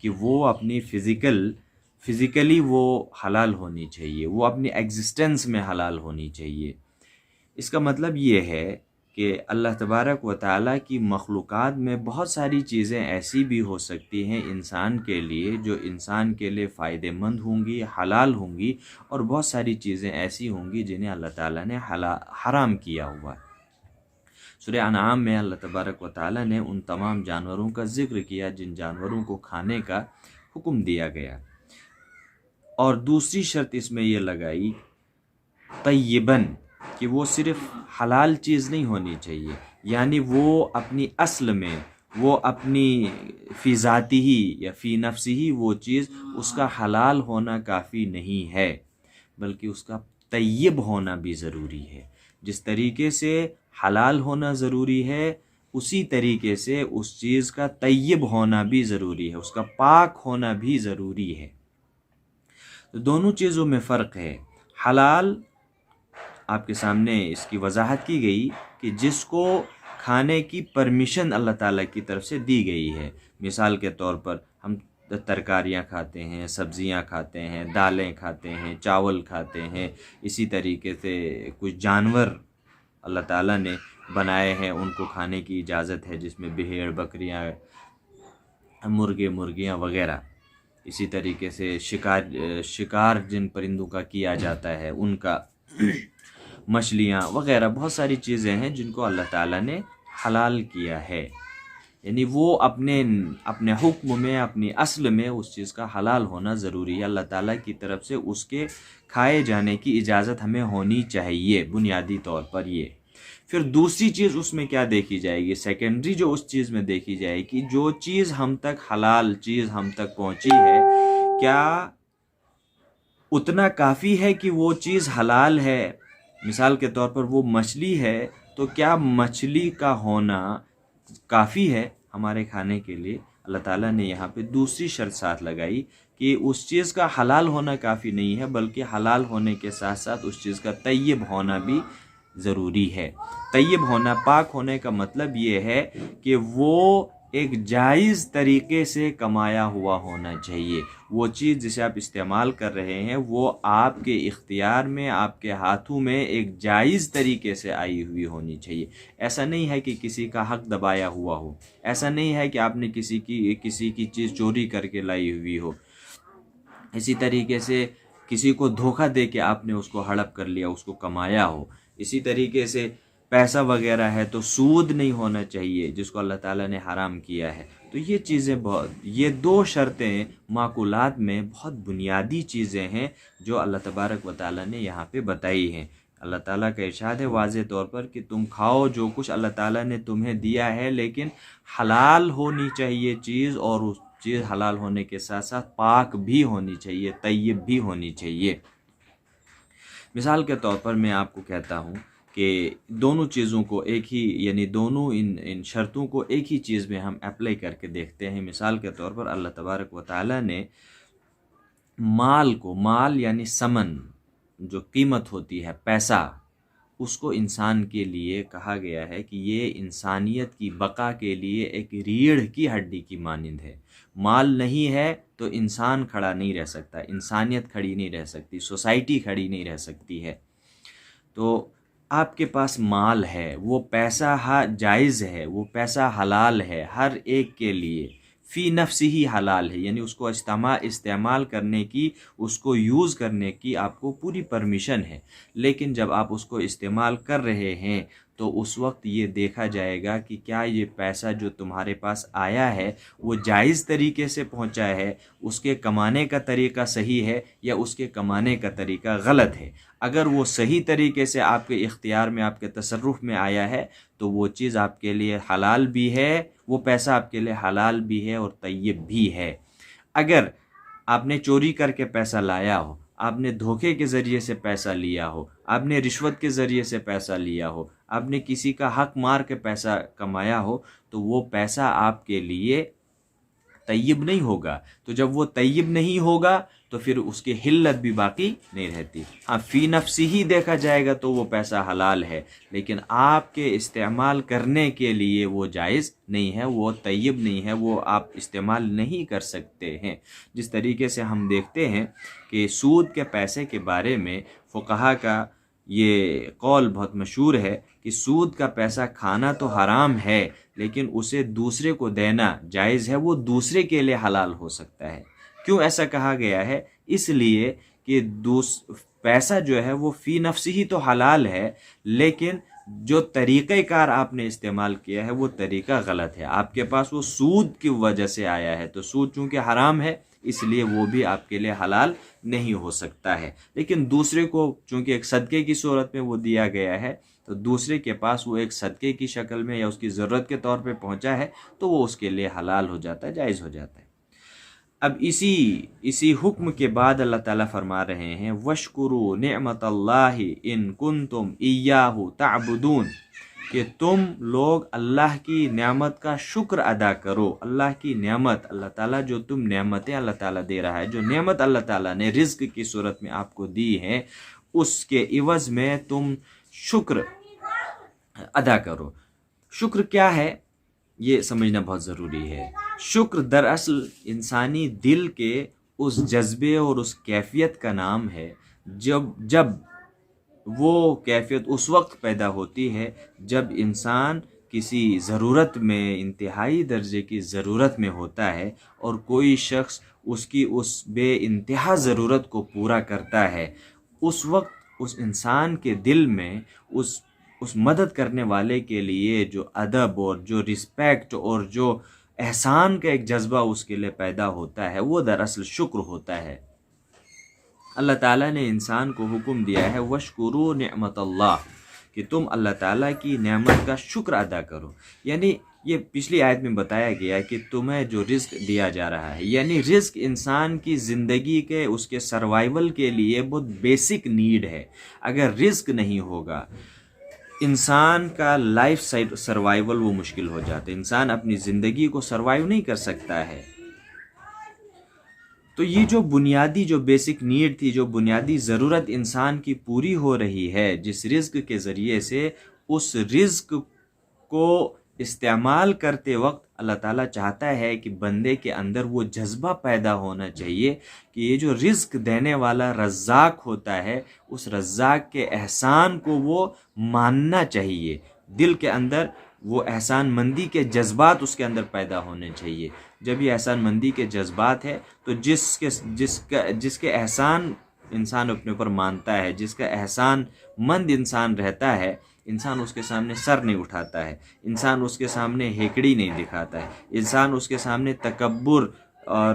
کہ وہ اپنی فزیکلی وہ حلال ہونی چاہیے، وہ اپنی ایگزسٹنس میں حلال ہونی چاہیے۔ اس کا مطلب یہ ہے کہ اللہ تبارک و تعالیٰ کی مخلوقات میں بہت ساری چیزیں ایسی بھی ہو سکتی ہیں انسان کے لیے جو انسان کے لیے فائدہ مند ہوں گی، حلال ہوں گی، اور بہت ساری چیزیں ایسی ہوں گی جنہیں اللہ تعالیٰ نے حرام کیا ہوا ہے۔ سورہ انعام میں اللہ تبارک و تعالیٰ نے ان تمام جانوروں کا ذکر کیا جن جانوروں کو کھانے کا حکم دیا گیا، اور دوسری شرط اس میں یہ لگائی طیباً، کہ وہ صرف حلال چیز نہیں ہونی چاہیے، یعنی وہ اپنی اصل میں، وہ اپنی فی ذاتی ہی یا فی نفسی ہی وہ چیز، اس کا حلال ہونا کافی نہیں ہے، بلکہ اس کا طیب ہونا بھی ضروری ہے۔ جس طریقے سے حلال ہونا ضروری ہے، اسی طریقے سے اس چیز کا طیب ہونا بھی ضروری ہے، اس کا پاک ہونا بھی ضروری ہے۔ تو دونوں چیزوں میں فرق ہے۔ حلال آپ کے سامنے اس کی وضاحت کی گئی کہ جس کو کھانے کی پرمیشن اللہ تعالیٰ کی طرف سے دی گئی ہے۔ مثال کے طور پر ہم ترکاریاں کھاتے ہیں، سبزیاں کھاتے ہیں، دالیں کھاتے ہیں، چاول کھاتے ہیں، اسی طریقے سے کچھ جانور اللہ تعالیٰ نے بنائے ہیں، ان کو کھانے کی اجازت ہے، جس میں بھیڑ، بکریاں، مرغے، مرغیاں وغیرہ۔ اسی طریقے سے شکار جن پرندوں کا کیا جاتا ہے ان کا، مچھلیاں وغیرہ، بہت ساری چیزیں ہیں جن کو اللہ تعالیٰ نے حلال کیا ہے، یعنی وہ اپنے حکم میں، اپنی اصل میں اس چیز کا حلال ہونا ضروری ہے۔ اللہ تعالیٰ کی طرف سے اس کے کھائے جانے کی اجازت ہمیں ہونی چاہیے، بنیادی طور پر یہ۔ پھر دوسری چیز اس میں کیا دیکھی جائے گی، سیکنڈری جو اس چیز میں دیکھی جائے گی، جو چیز ہم تک حلال چیز ہم تک پہنچی ہے، کیا اتنا کافی ہے کہ وہ چیز حلال ہے؟ مثال کے طور پر وہ مچھلی ہے، تو کیا مچھلی کا ہونا کافی ہے ہمارے کھانے کے لیے؟ اللہ تعالیٰ نے یہاں پہ دوسری شرط ساتھ لگائی کہ اس چیز کا حلال ہونا کافی نہیں ہے، بلکہ حلال ہونے کے ساتھ ساتھ اس چیز کا طیب ہونا بھی ضروری ہے۔ طیب ہونا، پاک ہونے کا مطلب یہ ہے کہ وہ ایک جائز طریقے سے کمایا ہوا ہونا چاہیے۔ وہ چیز جسے آپ استعمال کر رہے ہیں وہ آپ کے اختیار میں، آپ کے ہاتھوں میں ایک جائز طریقے سے آئی ہوئی ہونی چاہیے۔ ایسا نہیں ہے کہ کسی کا حق دبایا ہوا ہو، ایسا نہیں ہے کہ آپ نے کسی کی چیز چوری کر کے لائی ہوئی ہو، اسی طریقے سے کسی کو دھوکہ دے کے آپ نے اس کو ہڑپ کر لیا، اس کو کمایا ہو۔ اسی طریقے سے پیسہ وغیرہ ہے تو سود نہیں ہونا چاہیے، جس کو اللہ تعالیٰ نے حرام کیا ہے۔ تو یہ چیزیں یہ دو شرطیں معقولات میں بہت بنیادی چیزیں ہیں جو اللہ تبارک و تعالیٰ نے یہاں پہ بتائی ہیں۔ اللہ تعالیٰ کا ارشاد ہے واضح طور پر کہ تم کھاؤ جو کچھ اللہ تعالیٰ نے تمہیں دیا ہے، لیکن حلال ہونی چاہیے چیز، اور اس چیز حلال ہونے کے ساتھ ساتھ پاک بھی ہونی چاہیے، طیب بھی ہونی چاہیے۔ مثال کے طور پر میں آپ کو کہتا ہوں کہ دونوں چیزوں کو ایک ہی، یعنی دونوں ان شرطوں کو ایک ہی چیز میں ہم اپلائی کر کے دیکھتے ہیں۔ مثال کے طور پر اللہ تبارک و تعالیٰ نے مال یعنی ثمن، جو قیمت ہوتی ہے، پیسہ، اس کو انسان کے لیے کہا گیا ہے کہ یہ انسانیت کی بقا کے لیے ایک ریڑھ کی ہڈی کی مانند ہے۔ مال نہیں ہے تو انسان کھڑا نہیں رہ سکتا، انسانیت کھڑی نہیں رہ سکتی، سوسائٹی کھڑی نہیں رہ سکتی ہے۔ تو آپ کے پاس مال ہے، وہ پیسہ جائز ہے، وہ پیسہ حلال ہے، ہر ایک کے لیے فی نفس ہی حلال ہے، یعنی اس کو استعمال کرنے کی، اس کو یوز کرنے کی آپ کو پوری پرمیشن ہے۔ لیکن جب آپ اس کو استعمال کر رہے ہیں تو اس وقت یہ دیکھا جائے گا کہ کیا یہ پیسہ جو تمہارے پاس آیا ہے وہ جائز طریقے سے پہنچا ہے، اس کے کمانے کا طریقہ صحیح ہے یا اس کے کمانے کا طریقہ غلط ہے۔ اگر وہ صحیح طریقے سے آپ کے اختیار میں، آپ کے تصرف میں آیا ہے تو وہ چیز آپ کے لیے حلال بھی ہے، وہ پیسہ آپ کے لیے حلال بھی ہے اور طیب بھی ہے۔ اگر آپ نے چوری کر کے پیسہ لایا ہو، آپ نے دھوکے کے ذریعے سے پیسہ لیا ہو، آپ نے رشوت کے ذریعے سے پیسہ لیا ہو، آپ نے کسی کا حق مار کے پیسہ کمایا ہو، تو وہ پیسہ آپ کے لیے طیب نہیں ہوگا۔ تو جب وہ طیب نہیں ہوگا تو پھر اس کی حلت بھی باقی نہیں رہتی۔ ہاں فی نفسی ہی دیکھا جائے گا تو وہ پیسہ حلال ہے، لیکن آپ کے استعمال کرنے کے لیے وہ جائز نہیں ہے، وہ طیب نہیں ہے، وہ آپ استعمال نہیں کر سکتے ہیں۔ جس طریقے سے ہم دیکھتے ہیں کہ سود کے پیسے کے بارے میں فقہا کا یہ قول بہت مشہور ہے کہ سود کا پیسہ کھانا تو حرام ہے، لیکن اسے دوسرے کو دینا جائز ہے، وہ دوسرے کے لیے حلال ہو سکتا ہے۔ کیوں ایسا کہا گیا ہے؟ اس لیے کہ پیسہ جو ہے وہ فی نفسی ہی تو حلال ہے، لیکن جو طریقہ کار آپ نے استعمال کیا ہے وہ طریقہ غلط ہے، آپ کے پاس وہ سود کی وجہ سے آیا ہے، تو سود چونکہ حرام ہے اس لیے وہ بھی آپ کے لیے حلال نہیں ہو سکتا ہے۔ لیکن دوسرے کو چونکہ ایک صدقے کی صورت میں وہ دیا گیا ہے، تو دوسرے کے پاس وہ ایک صدقے کی شکل میں یا اس کی ضرورت کے طور پہ پہنچا ہے تو وہ اس کے لیے حلال ہو جاتا ہے، جائز ہو جاتا ہے۔ اب اسی حکم کے بعد اللہ تعالیٰ فرما رہے ہیں وَاشْكُرُوا نِعْمَةَ اللَّهِ إِن كُنتُمْ إِيَّاهُ تَعْبُدُونَ، کہ تم لوگ اللہ کی نعمت کا شکر ادا کرو۔ اللہ کی نعمت، اللہ تعالیٰ جو تم نعمتیں اللہ تعالیٰ دے رہا ہے، جو نعمت اللہ تعالیٰ نے رزق کی صورت میں آپ کو دی ہے، اس کے عوض میں تم شکر ادا کرو۔ شکر کیا ہے یہ سمجھنا بہت ضروری ہے۔ شکر دراصل انسانی دل کے اس جذبے اور اس کیفیت کا نام ہے جب وہ کیفیت اس وقت پیدا ہوتی ہے جب انسان کسی ضرورت میں، انتہائی درجے کی ضرورت میں ہوتا ہے اور کوئی شخص اس کی اس بے انتہا ضرورت کو پورا کرتا ہے، اس وقت اس انسان کے دل میں اس مدد کرنے والے کے لیے جو ادب اور جو رسپیکٹ اور جو احسان کا ایک جذبہ اس کے لیے پیدا ہوتا ہے، وہ دراصل شکر ہوتا ہے۔ اللہ تعالیٰ نے انسان کو حکم دیا ہے وَاشْكُرُوا نِعْمَةَ اللَّهِ، کہ تم اللہ تعالیٰ کی نعمت کا شکر ادا کرو۔ یعنی یہ پچھلی آیت میں بتایا گیا کہ تمہیں جو رزق دیا جا رہا ہے، یعنی رزق انسان کی زندگی کے، اس کے سروائیول کے لیے بہت بیسک نیڈ ہے۔ اگر رزق نہیں ہوگا انسان کا لائف سروائیول وہ مشکل ہو جاتا ہے، انسان اپنی زندگی کو سروائیو نہیں کر سکتا ہے۔ تو یہ جو بنیادی، جو بیسک نیڈ تھی، جو بنیادی ضرورت انسان کی پوری ہو رہی ہے جس رزق کے ذریعے سے، اس رزق کو استعمال کرتے وقت اللہ تعالیٰ چاہتا ہے کہ بندے کے اندر وہ جذبہ پیدا ہونا چاہیے کہ یہ جو رزق دینے والا رزاق ہوتا ہے، اس رزاق کے احسان کو وہ ماننا چاہیے، دل کے اندر وہ احسان مندی کے جذبات اس کے اندر پیدا ہونے چاہیے۔ جب یہ احسان مندی کے جذبات ہے تو جس کے احسان انسان اپنے اوپر مانتا ہے، جس کا احسان مند انسان رہتا ہے، انسان اس کے سامنے سر نہیں اٹھاتا ہے، انسان اس کے سامنے ہیکڑی نہیں دکھاتا ہے، انسان اس کے سامنے تکبر اور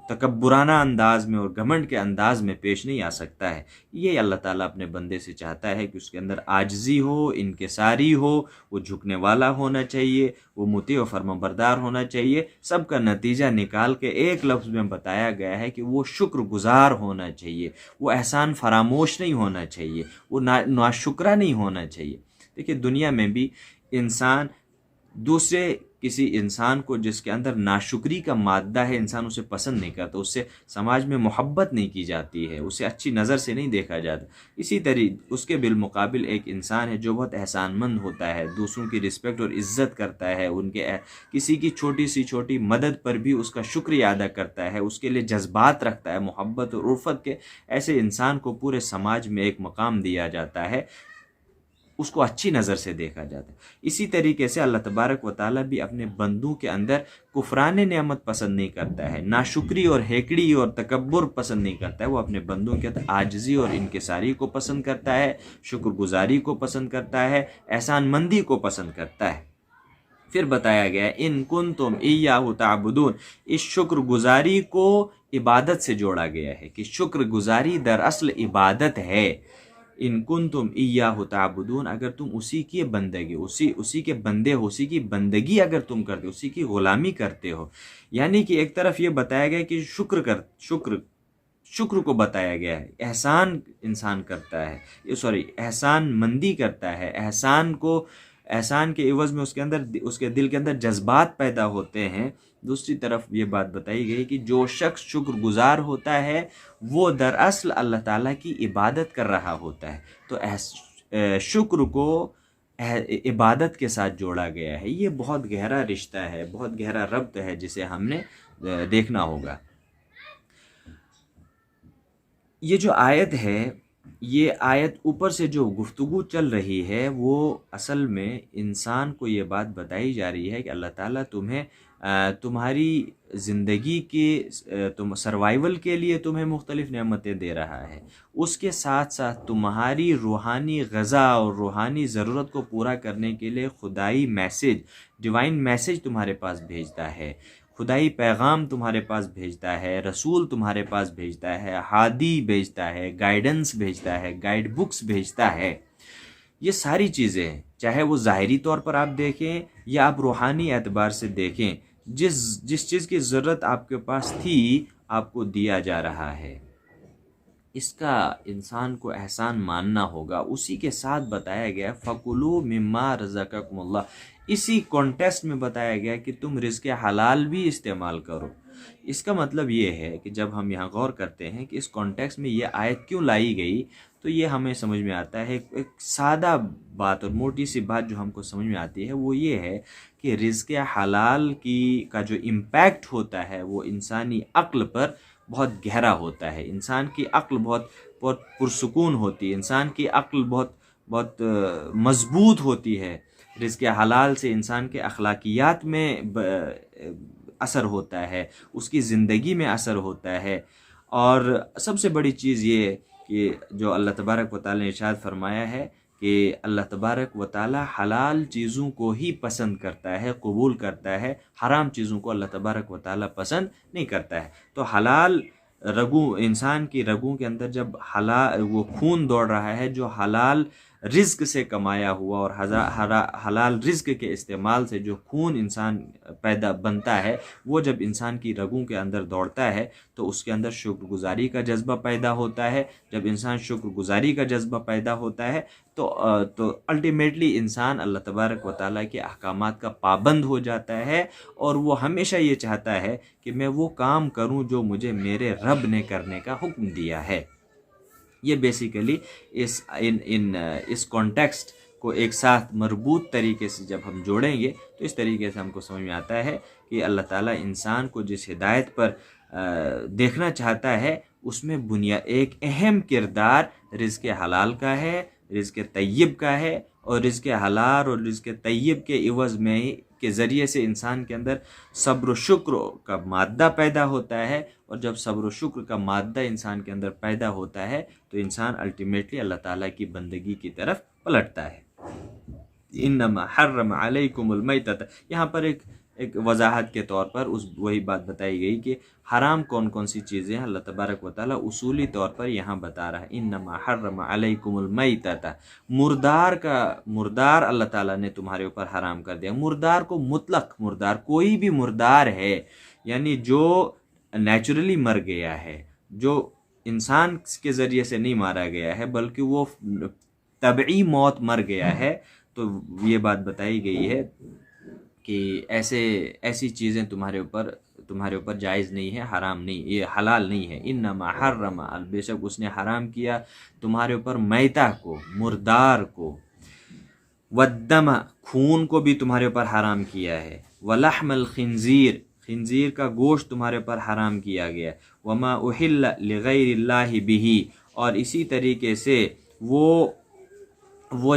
تکبرانہ انداز میں اور گھمنڈ کے انداز میں پیش نہیں آ سکتا ہے۔ یہ اللہ تعالیٰ اپنے بندے سے چاہتا ہے کہ اس کے اندر عاجزی ہو، انکساری ہو، وہ جھکنے والا ہونا چاہیے، وہ مطیع و فرمانبردار ہونا چاہیے۔ سب کا نتیجہ نکال کے ایک لفظ میں بتایا گیا ہے کہ وہ شکر گزار ہونا چاہیے، وہ احسان فراموش نہیں ہونا چاہیے، وہ ناشکرہ نہیں ہونا چاہیے۔ دیکھیے دنیا میں بھی انسان دوسرے کسی انسان کو جس کے اندر ناشکری کا مادہ ہے، انسان اسے پسند نہیں کرتا، اس سے سماج میں محبت نہیں کی جاتی ہے، اسے اچھی نظر سے نہیں دیکھا جاتا۔ اسی طرح اس کے بالمقابل ایک انسان ہے جو بہت احسان مند ہوتا ہے، دوسروں کی رسپیکٹ اور عزت کرتا ہے، ان کے کسی کی چھوٹی سی چھوٹی مدد پر بھی اس کا شکریہ ادا کرتا ہے، اس کے لیے جذبات رکھتا ہے، محبت اور الفت کے، ایسے انسان کو پورے سماج میں ایک مقام دیا جاتا ہے، اس کو اچھی نظر سے دیکھا جاتا ہے۔ اسی طریقے سے اللہ تبارک و تعالیٰ بھی اپنے بندوں کے اندر کفران نعمت پسند نہیں کرتا ہے، ناشکری اور ہیکڑی اور تکبر پسند نہیں کرتا ہے، وہ اپنے بندوں کے اندر عاجزی اور انکساری کو پسند کرتا ہے، شکر گزاری کو پسند کرتا ہے، احسان مندی کو پسند کرتا ہے۔ پھر بتایا گیا ان کنتم ایاہ تعبدون، اس شکر گزاری کو عبادت سے جوڑا گیا ہے کہ شکر گزاری دراصل عبادت ہے۔ ان کنتم ایاہ تعبدون، اگر تم اسی کی بندگی، اسی کے بندے ہو، اسی کی بندگی اگر تم کرتے ہو، اسی کی غلامی کرتے ہو، یعنی کہ ایک طرف یہ بتایا گیا کہ شکر کو بتایا گیا ہے، احسان انسان کرتا ہے، احسان مندی کرتا ہے، احسان کے عوض میں اس کے دل کے اندر جذبات پیدا ہوتے ہیں، دوسری طرف یہ بات بتائی گئی کہ جو شخص شکر گزار ہوتا ہے وہ دراصل اللہ تعالیٰ کی عبادت کر رہا ہوتا ہے۔ تو شکر کو عبادت کے ساتھ جوڑا گیا ہے۔ یہ بہت گہرا رشتہ ہے، بہت گہرا ربط ہے جسے ہم نے دیکھنا ہوگا۔ یہ جو آیت ہے، یہ آیت اوپر سے جو گفتگو چل رہی ہے وہ اصل میں انسان کو یہ بات بتائی جا رہی ہے کہ اللہ تعالیٰ تمہیں تمہاری زندگی کے سروائیول کے لیے تمہیں مختلف نعمتیں دے رہا ہے، اس کے ساتھ ساتھ تمہاری روحانی غذا اور روحانی ضرورت کو پورا کرنے کے لیے خدائی میسج، ڈیوائن میسج تمہارے پاس بھیجتا ہے، خدائی پیغام تمہارے پاس بھیجتا ہے، رسول تمہارے پاس بھیجتا ہے، ہادی بھیجتا ہے، گائیڈنس بھیجتا ہے، گائیڈ بکس بھیجتا ہے۔ یہ ساری چیزیں ہیں، چاہے وہ ظاہری طور پر آپ دیکھیں یا آپ روحانی اعتبار سے دیکھیں، جس چیز کی ضرورت آپ کے پاس تھی آپ کو دیا جا رہا ہے۔ اس کا انسان کو احسان ماننا ہوگا۔ اسی کے ساتھ بتایا گیا فَكُلُوا مِمَّا رَزَقَكُمُ اللَّهُ، اسی کانٹیکسٹ میں بتایا گیا کہ تم رزق حلال بھی استعمال کرو۔ اس کا مطلب یہ ہے کہ جب ہم یہاں غور کرتے ہیں کہ اس کانٹیکسٹ میں یہ آیت کیوں لائی گئی، تو یہ ہمیں سمجھ میں آتا ہے، ایک سادہ بات اور موٹی سی بات جو ہم کو سمجھ میں آتی ہے وہ یہ ہے کہ رزق حلال کا جو امپیکٹ ہوتا ہے وہ انسانی عقل پر بہت گہرا ہوتا ہے۔ انسان کی عقل بہت پرسکون ہوتی ہے، انسان کی عقل بہت مضبوط ہوتی ہے۔ رزق حلال سے انسان کے اخلاقیات میں اثر ہوتا ہے، اس کی زندگی میں اثر ہوتا ہے۔ اور سب سے بڑی چیز یہ کہ جو اللہ تبارک و تعالیٰ نے ارشاد فرمایا ہے کہ اللہ تبارک و تعالیٰ حلال چیزوں کو ہی پسند کرتا ہے، قبول کرتا ہے، حرام چیزوں کو اللہ تبارک و تعالیٰ پسند نہیں کرتا ہے۔ تو حلال انسان کی رگوں کے اندر جب وہ خون دوڑ رہا ہے جو حلال رزق سے کمایا ہوا، اور حلال رزق کے استعمال سے جو خون انسان بنتا ہے، وہ جب انسان کی رگوں کے اندر دوڑتا ہے تو اس کے اندر شکر گزاری کا جذبہ پیدا ہوتا ہے۔ جب انسان شکر گزاری کا جذبہ پیدا ہوتا ہے تو الٹیمیٹلی انسان اللہ تبارک و تعالیٰ کے احکامات کا پابند ہو جاتا ہے، اور وہ ہمیشہ یہ چاہتا ہے کہ میں وہ کام کروں جو مجھے میرے رب نے کرنے کا حکم دیا ہے۔ یہ بیسیکلی اس کانٹیکسٹ کو ایک ساتھ مربوط طریقے سے جب ہم جوڑیں گے تو اس طریقے سے ہم کو سمجھ میں آتا ہے کہ اللہ تعالیٰ انسان کو جس ہدایت پر دیکھنا چاہتا ہے اس میں ایک اہم کردار رزق حلال کا ہے، رزق طیب کا ہے، اور رزق حلال اور رزق طیب کے عوض میں کے ذریعے سے انسان کے اندر صبر و شکر کا مادہ پیدا ہوتا ہے، اور جب صبر و شکر کا مادہ انسان کے اندر پیدا ہوتا ہے تو انسان الٹیمیٹلی اللہ تعالیٰ کی بندگی کی طرف پلٹتا ہے۔ انما حرم علیکم المیتۃ، یہاں پر ایک وضاحت کے طور پر وہی بات بتائی گئی کہ حرام کون کون سی چیزیں ہیں، اللہ تبارک و تعالیٰ اصولی طور پر یہاں بتا رہا ہے انما حرم علیکم المیتۃ، مردار اللہ تعالیٰ نے تمہارے اوپر حرام کر دیا۔ مردار کو مطلق مردار، کوئی بھی مردار ہے، یعنی جو نیچرلی مر گیا ہے، جو انسان کے ذریعے سے نہیں مارا گیا ہے بلکہ وہ طبعی موت مر گیا ہے، تو یہ بات بتائی گئی ہے کہ ایسی چیزیں تمہارے اوپر جائز نہیں ہے، حرام نہیں، یہ حلال نہیں ہے۔ انما حرم، بے شک اس نے حرام کیا تمہارے اوپر میتہ کو، مردار کو، والدم، خون کو بھی تمہارے اوپر حرام کیا ہے، ولحم الخنزیر، خنزیر کا گوشت تمہارے اوپر حرام کیا گیا، وما احل لغیر اللہ بہ، اور اسی طریقے سے وہ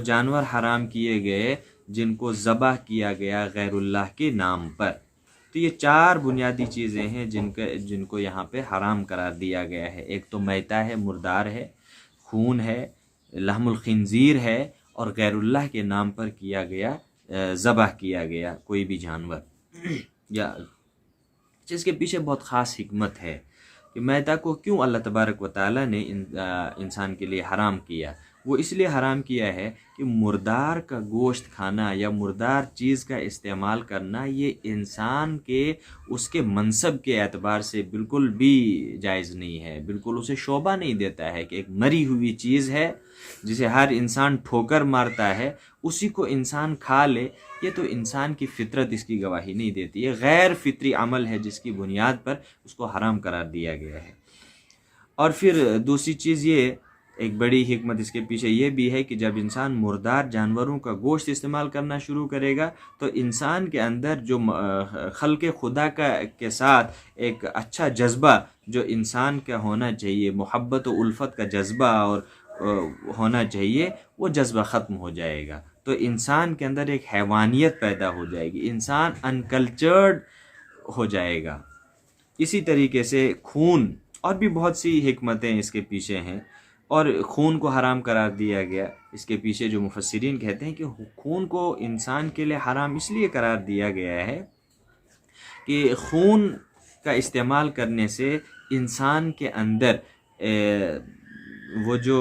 جانور حرام کیے گئے جن کو ذبح کیا گیا غیر اللہ کے نام پر۔ تو یہ 4 بنیادی چیزیں ہیں جن کو یہاں پہ حرام قرار دیا گیا ہے۔ ایک تو میتہ ہے، مردار ہے، خون ہے، لحم الخنزیر ہے، اور غیر اللہ کے نام پر کیا گیا، ذبح کیا گیا کوئی بھی جانور، یا جس کے پیچھے بہت خاص حکمت ہے کہ میتہ کو کیوں اللہ تبارک و تعالیٰ نے انسان کے لیے حرام کیا۔ وہ اس لیے حرام کیا ہے کہ مردار کا گوشت کھانا یا مردار چیز کا استعمال کرنا یہ انسان کے اس کے منصب کے اعتبار سے بالکل بھی جائز نہیں ہے، بالکل اسے شعبہ نہیں دیتا ہے کہ ایک مری ہوئی چیز ہے جسے ہر انسان ٹھوکر مارتا ہے اسی کو انسان کھا لے، یہ تو انسان کی فطرت اس کی گواہی نہیں دیتی، یہ غیر فطری عمل ہے جس کی بنیاد پر اس کو حرام قرار دیا گیا ہے۔ اور پھر دوسری چیز یہ ایک بڑی حکمت اس کے پیچھے یہ بھی ہے کہ جب انسان مردار جانوروں کا گوشت استعمال کرنا شروع کرے گا تو انسان کے اندر جو خلق خدا کے ساتھ ایک اچھا جذبہ جو انسان کا ہونا چاہیے، محبت و الفت کا جذبہ اور ہونا چاہیے، وہ جذبہ ختم ہو جائے گا، تو انسان کے اندر ایک حیوانیت پیدا ہو جائے گی، انسان انکلچرڈ ہو جائے گا۔ اسی طریقے سے خون، اور بھی بہت سی حکمتیں اس کے پیچھے ہیں، اور خون کو حرام قرار دیا گیا، اس کے پیچھے جو مفسرین کہتے ہیں کہ خون کو انسان کے لیے حرام اس لیے قرار دیا گیا ہے کہ خون کا استعمال کرنے سے انسان کے اندر وہ جو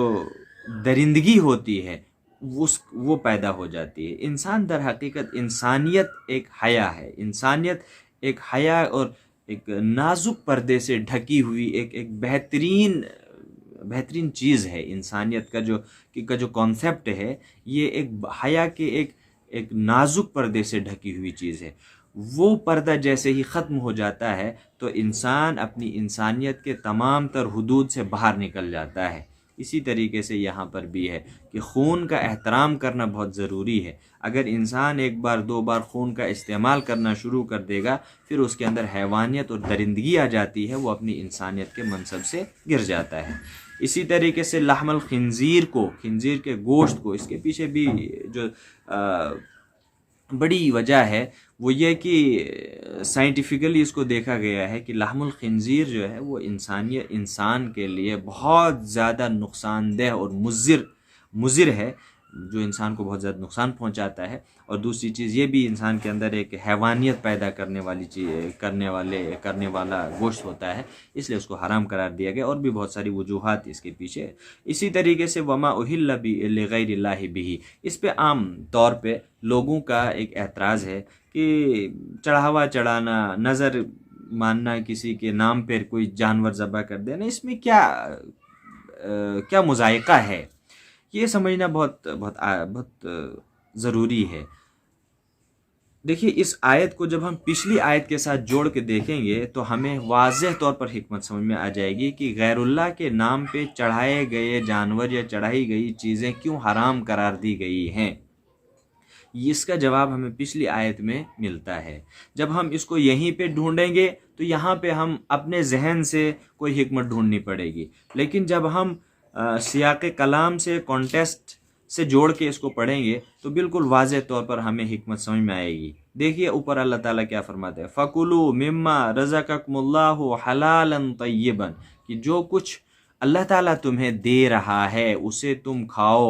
درندگی ہوتی ہے وہ پیدا ہو جاتی ہے۔ انسان در حقیقت انسانیت ایک حیا ہے، انسانیت ایک حیا اور ایک نازک پردے سے ڈھکی ہوئی ایک بہترین چیز ہے۔ انسانیت کا جو کانسیپٹ ہے یہ ایک حیا کے ایک نازک پردے سے ڈھکی ہوئی چیز ہے، وہ پردہ جیسے ہی ختم ہو جاتا ہے تو انسان اپنی انسانیت کے تمام تر حدود سے باہر نکل جاتا ہے۔ اسی طریقے سے یہاں پر بھی ہے کہ خون کا احترام کرنا بہت ضروری ہے۔ اگر انسان ایک بار دو بار خون کا استعمال کرنا شروع کر دے گا پھر اس کے اندر حیوانیت اور درندگی آ جاتی ہے، وہ اپنی انسانیت کے منصب سے گر جاتا ہے۔ اسی طریقے سے لحم الخنزیر خنزیر کے گوشت کو، اس کے پیچھے بھی جو بڑی وجہ ہے وہ یہ کہ سائنٹیفکلی اس کو دیکھا گیا ہے کہ لحم الخنزیر جو ہے وہ انسان کے لیے بہت زیادہ نقصان دہ اور مضر ہے، جو انسان کو بہت زیادہ نقصان پہنچاتا ہے۔ اور دوسری چیز یہ بھی انسان کے اندر ایک حیوانیت پیدا کرنے والا گوشت ہوتا ہے، اس لیے اس کو حرام قرار دیا گیا، اور بھی بہت ساری وجوہات اس کے پیچھے۔ اسی طریقے سے وما اہل لغیر اللہ بہ، اس پہ عام طور پہ لوگوں کا ایک اعتراض ہے کہ چڑھاوا چڑھانا، نظر ماننا، کسی کے نام پر کوئی جانور ذبح کر دینا، اس میں کیا مذائقہ ہے، یہ سمجھنا بہت بہت بہت ضروری ہے۔ دیکھیے اس آیت کو جب ہم پچھلی آیت کے ساتھ جوڑ کے دیکھیں گے تو ہمیں واضح طور پر حکمت سمجھ میں آ جائے گی کہ غیر اللہ کے نام پہ چڑھائے گئے جانور یا چڑھائی گئی چیزیں کیوں حرام قرار دی گئی ہیں۔ اس کا جواب ہمیں پچھلی آیت میں ملتا ہے۔ جب ہم اس کو یہیں پہ ڈھونڈیں گے تو یہاں پہ ہم اپنے ذہن سے کوئی حکمت ڈھونڈنی پڑے گی، لیکن جب ہم سیاق کلام سے، کانٹیکسٹ سے جوڑ کے اس کو پڑھیں گے تو بالکل واضح طور پر ہمیں حکمت سمجھ میں آئے گی۔ دیکھیے اوپر اللہ تعالیٰ کیا فرماتے ہیں، فَكُلُوا مِمَّا رَزَقَكُمُ اللَّهُ حَلَالًا طَيِّبًا، کہ جو کچھ اللہ تعالیٰ تمہیں دے رہا ہے اسے تم کھاؤ،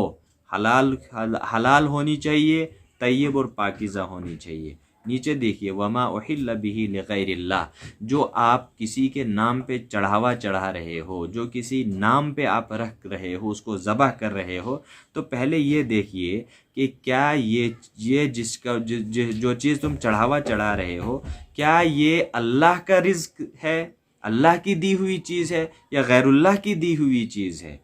حلال ہونی چاہیے، طیب اور پاکیزہ ہونی چاہیے۔ نیچے دیکھیے وما احل به لغیر اللہ، جو آپ کسی کے نام پہ چڑھاوا چڑھا رہے ہو، جو کسی نام پہ آپ رکھ رہے ہو، اس کو ذبح کر رہے ہو، تو پہلے یہ دیکھیے کہ کیا یہ جو چیز تم چڑھاوا چڑھا رہے ہو کیا یہ اللہ کا رزق ہے، اللہ کی دی ہوئی چیز ہے، یا غیر اللہ کی دی ہوئی چیز ہے؟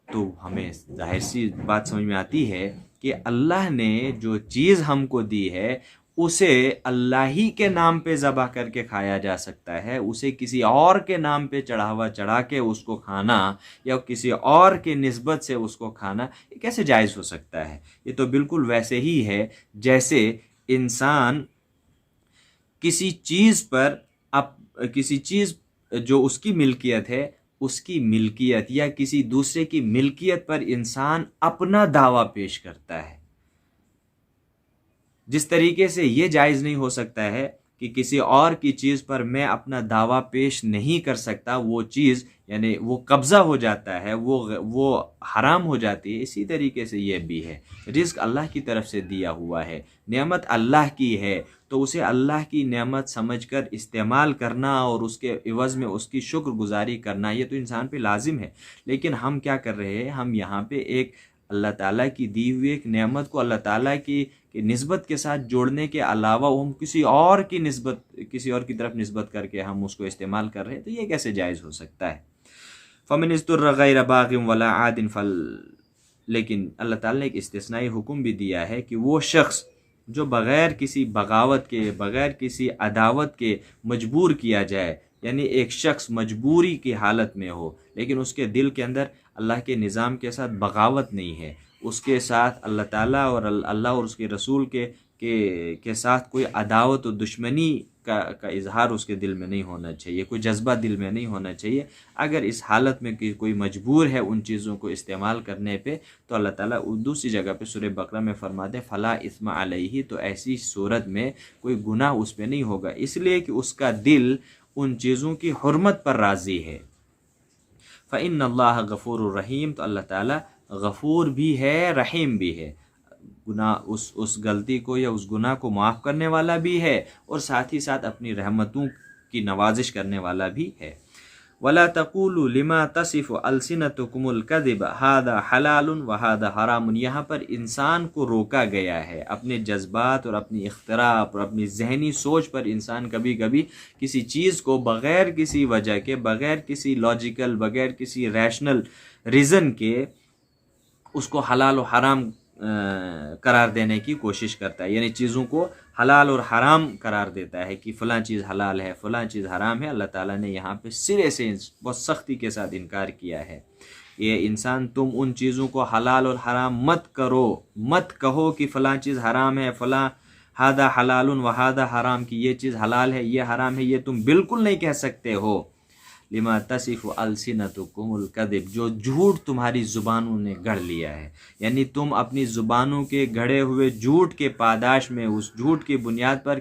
تو ہمیں ظاہر سی بات سمجھ میں آتی ہے کہ اللہ نے جو چیز ہم کو دی ہے اسے اللہ ہی کے نام پہ ذبح کر کے کھایا جا سکتا ہے، اسے کسی اور کے نام پہ چڑھاوا چڑھا کے اس کو کھانا یا کسی اور کے نسبت سے اس کو کھانا یہ کیسے جائز ہو سکتا ہے؟ یہ تو بالکل ویسے ہی ہے جیسے انسان کسی چیز جو اس کی ملکیت ہے، اس کی ملکیت یا کسی دوسرے کی ملکیت پر انسان اپنا دعویٰ پیش کرتا ہے۔ جس طریقے سے یہ جائز نہیں ہو سکتا ہے کہ کسی اور کی چیز پر میں اپنا دعویٰ پیش نہیں کر سکتا، وہ چیز یعنی وہ قبضہ ہو جاتا ہے، وہ حرام ہو جاتی ہے، اسی طریقے سے یہ بھی ہے۔ رزق اللہ کی طرف سے دیا ہوا ہے، نعمت اللہ کی ہے، تو اسے اللہ کی نعمت سمجھ کر استعمال کرنا اور اس کے عوض میں اس کی شکر گزاری کرنا یہ تو انسان پہ لازم ہے۔ لیکن ہم کیا کر رہے ہیں، ہم یہاں پہ ایک اللہ تعالیٰ کی دی ہوئی ایک نعمت کو اللہ تعالیٰ کی نسبت کے ساتھ جوڑنے کے علاوہ ہم کسی اور کی طرف نسبت کر کے ہم اس کو استعمال کر رہے ہیں، تو یہ کیسے جائز ہو سکتا ہے؟ فمن اضطر غیر باغ ولا عاد لیکن اللہ تعالیٰ نے ایک استثنائی حکم بھی دیا ہے کہ وہ شخص جو بغیر کسی بغاوت کے، بغیر کسی عداوت کے مجبور کیا جائے، یعنی ایک شخص مجبوری کی حالت میں ہو لیکن اس کے دل کے اندر اللہ کے نظام کے ساتھ بغاوت نہیں ہے، اس کے ساتھ اللہ تعالیٰ اور اللہ اور اس کے رسول کے ساتھ کوئی عداوت و دشمنی کا اظہار اس کے دل میں نہیں ہونا چاہیے، کوئی جذبہ دل میں نہیں ہونا چاہیے۔ اگر اس حالت میں کوئی مجبور ہے ان چیزوں کو استعمال کرنے پہ، تو اللہ تعالیٰ دوسری جگہ پہ سورہ بقرہ میں فرماتے ہیں فلا اثم علیہ، تو ایسی صورت میں کوئی گناہ اس پہ نہیں ہوگا، اس لیے کہ اس کا دل ان چیزوں کی حرمت پر راضی ہے۔ فإن اللہ غفور الرحیم، تو اللہ تعالیٰ غفور بھی ہے، رحیم بھی ہے، گناہ اس غلطی کو یا اس گناہ کو معاف کرنے والا بھی ہے، اور ساتھ ہی ساتھ اپنی رحمتوں کی نوازش کرنے والا بھی ہے۔ وَلَا تَقُولُوا لِمَا تَصِفُ أَلْسِنَتُكُمُ الْكَذِبَ هَذَا حَلَالٌ وَهَذَا حَرَامٌ، یہاں پر انسان کو روکا گیا ہے، اپنے جذبات اور اپنی اختراع اور اپنی ذہنی سوچ پر انسان کبھی کبھی کسی چیز کو بغیر کسی وجہ کے، بغیر کسی لاجیکل، بغیر کسی ریشنل ریزن کے اس کو حلال و حرام قرار دینے کی کوشش کرتا ہے، یعنی چیزوں کو حلال اور حرام قرار دیتا ہے کہ فلاں چیز حلال ہے، فلاں چیز حرام ہے۔ اللہ تعالیٰ نے یہاں پہ سرے سے بہت سختی کے ساتھ انکار کیا ہے، یہ انسان تم ان چیزوں کو حلال اور حرام مت کرو، مت کہو کہ فلاں چیز حرام ہے، فلاں ہادہ حلال و ہادہ حرام، کی یہ چیز حلال ہے یہ حرام ہے، یہ تم بالکل نہیں کہہ سکتے ہو۔ لما تصف السنتکم الکذب، جو جھوٹ تمہاری زبانوں نے گڑھ لیا ہے، یعنی تم اپنی زبانوں کے گڑھے ہوئے جھوٹ کے پاداش میں، اس جھوٹ کی بنیاد پر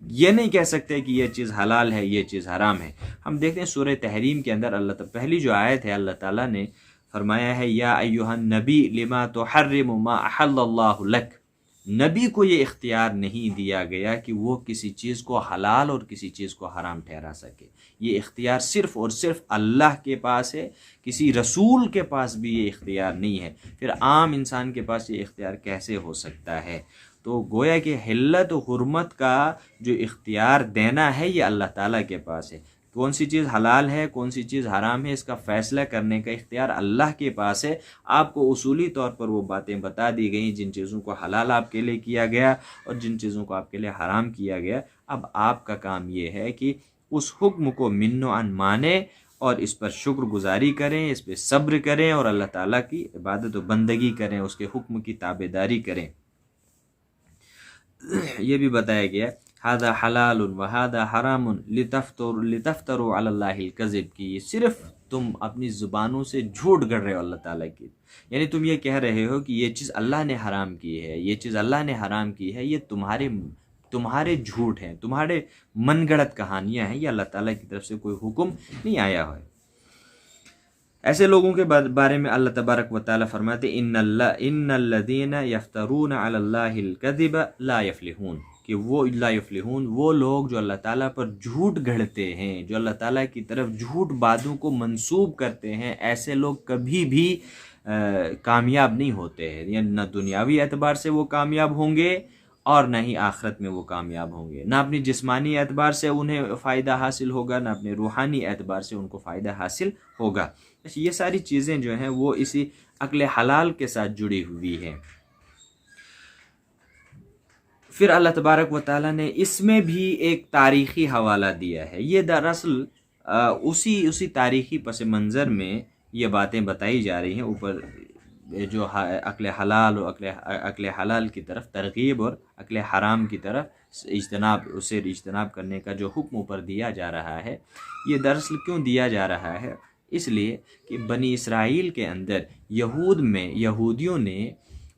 یہ نہیں کہہ سکتے کہ یہ چیز حلال ہے یہ چیز حرام ہے۔ ہم دیکھتے ہیں سورہ تحریم کے اندر اللہ تعالیٰ پہلی جو آیت ہے، اللہ تعالیٰ نے فرمایا ہے یا ایھا النبی لما تحرم ما احل اللہ لک، نبی کو یہ اختیار نہیں دیا گیا کہ وہ کسی چیز کو حلال اور کسی چیز کو حرام ٹھہرا سکے، یہ اختیار صرف اور صرف اللہ کے پاس ہے، کسی رسول کے پاس بھی یہ اختیار نہیں ہے، پھر عام انسان کے پاس یہ اختیار کیسے ہو سکتا ہے؟ تو گویا کہ حلت و حرمت کا جو اختیار دینا ہے یہ اللہ تعالیٰ کے پاس ہے، کون سی چیز حلال ہے کون سی چیز حرام ہے اس کا فیصلہ کرنے کا اختیار اللہ کے پاس ہے۔ آپ کو اصولی طور پر وہ باتیں بتا دی گئیں جن چیزوں کو حلال آپ کے لیے کیا گیا اور جن چیزوں کو آپ کے لیے حرام کیا گیا۔ اب آپ کا کام یہ ہے کہ اس حکم کو من و عن مانیں اور اس پر شکر گزاری کریں، اس پہ صبر کریں اور اللہ تعالیٰ کی عبادت و بندگی کریں، اس کے حکم کی تابع داری کریں۔ یہ بھی بتایا گیا ھذا حلال وھذا حرام لتفتروا علی اللہ الکذب، کی صرف تم اپنی زبانوں سے جھوٹ گڑھ رہے ہو اللہ تعالیٰ کی، یعنی تم یہ کہہ رہے ہو کہ یہ چیز اللہ نے حرام کی ہے، یہ چیز اللہ نے حرام کی ہے، یہ تمہارے جھوٹ ہیں، تمہارے من گڑت کہانیاں ہیں، یہ اللہ تعالیٰ کی طرف سے کوئی حکم نہیں آیا ہے۔ ایسے لوگوں کے بارے میں اللہ تبارک و تعالیٰ فرماتے ان الذین یفترون علی اللہ الکذب لا یفلحون، کہ وہ لوگ جو اللہ تعالیٰ پر جھوٹ گھڑتے ہیں، جو اللہ تعالیٰ کی طرف جھوٹ باتوں کو منسوب کرتے ہیں، ایسے لوگ کبھی بھی کامیاب نہیں ہوتے ہیں، یعنی نہ دنیاوی اعتبار سے وہ کامیاب ہوں گے اور نہ ہی آخرت میں وہ کامیاب ہوں گے، نہ اپنی جسمانی اعتبار سے انہیں فائدہ حاصل ہوگا، نہ اپنے روحانی اعتبار سے ان کو فائدہ حاصل ہوگا۔ یہ ساری چیزیں جو ہیں وہ اسی عقل حلال کے ساتھ جڑی ہوئی ہیں۔ پھر اللہ تبارک و تعالیٰ نے اس میں بھی ایک تاریخی حوالہ دیا ہے، یہ دراصل اسی تاریخی پس منظر میں یہ باتیں بتائی جا رہی ہیں، اوپر جو عقل حلال اور عقل حلال کی طرف ترغیب اور عقل حرام کی طرف اجتناب کرنے کا جو حکم اوپر دیا جا رہا ہے، یہ دراصل کیوں دیا جا رہا ہے؟ اس لیے کہ بنی اسرائیل کے اندر یہودیوں نے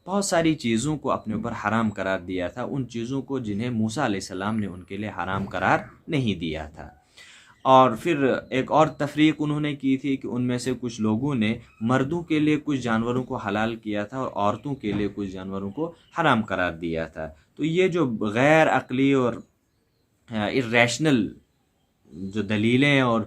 بہت ساری چیزوں کو اپنے اوپر حرام قرار دیا تھا، ان چیزوں کو جنہیں موسیٰ علیہ السلام نے ان کے لیے حرام قرار نہیں دیا تھا۔ اور پھر ایک اور تفریق انہوں نے کی تھی کہ ان میں سے کچھ لوگوں نے مردوں کے لیے کچھ جانوروں کو حلال کیا تھا اور عورتوں کے لیے کچھ جانوروں کو حرام قرار دیا تھا۔ تو یہ جو غیر عقلی اور irrational جو دلیلیں اور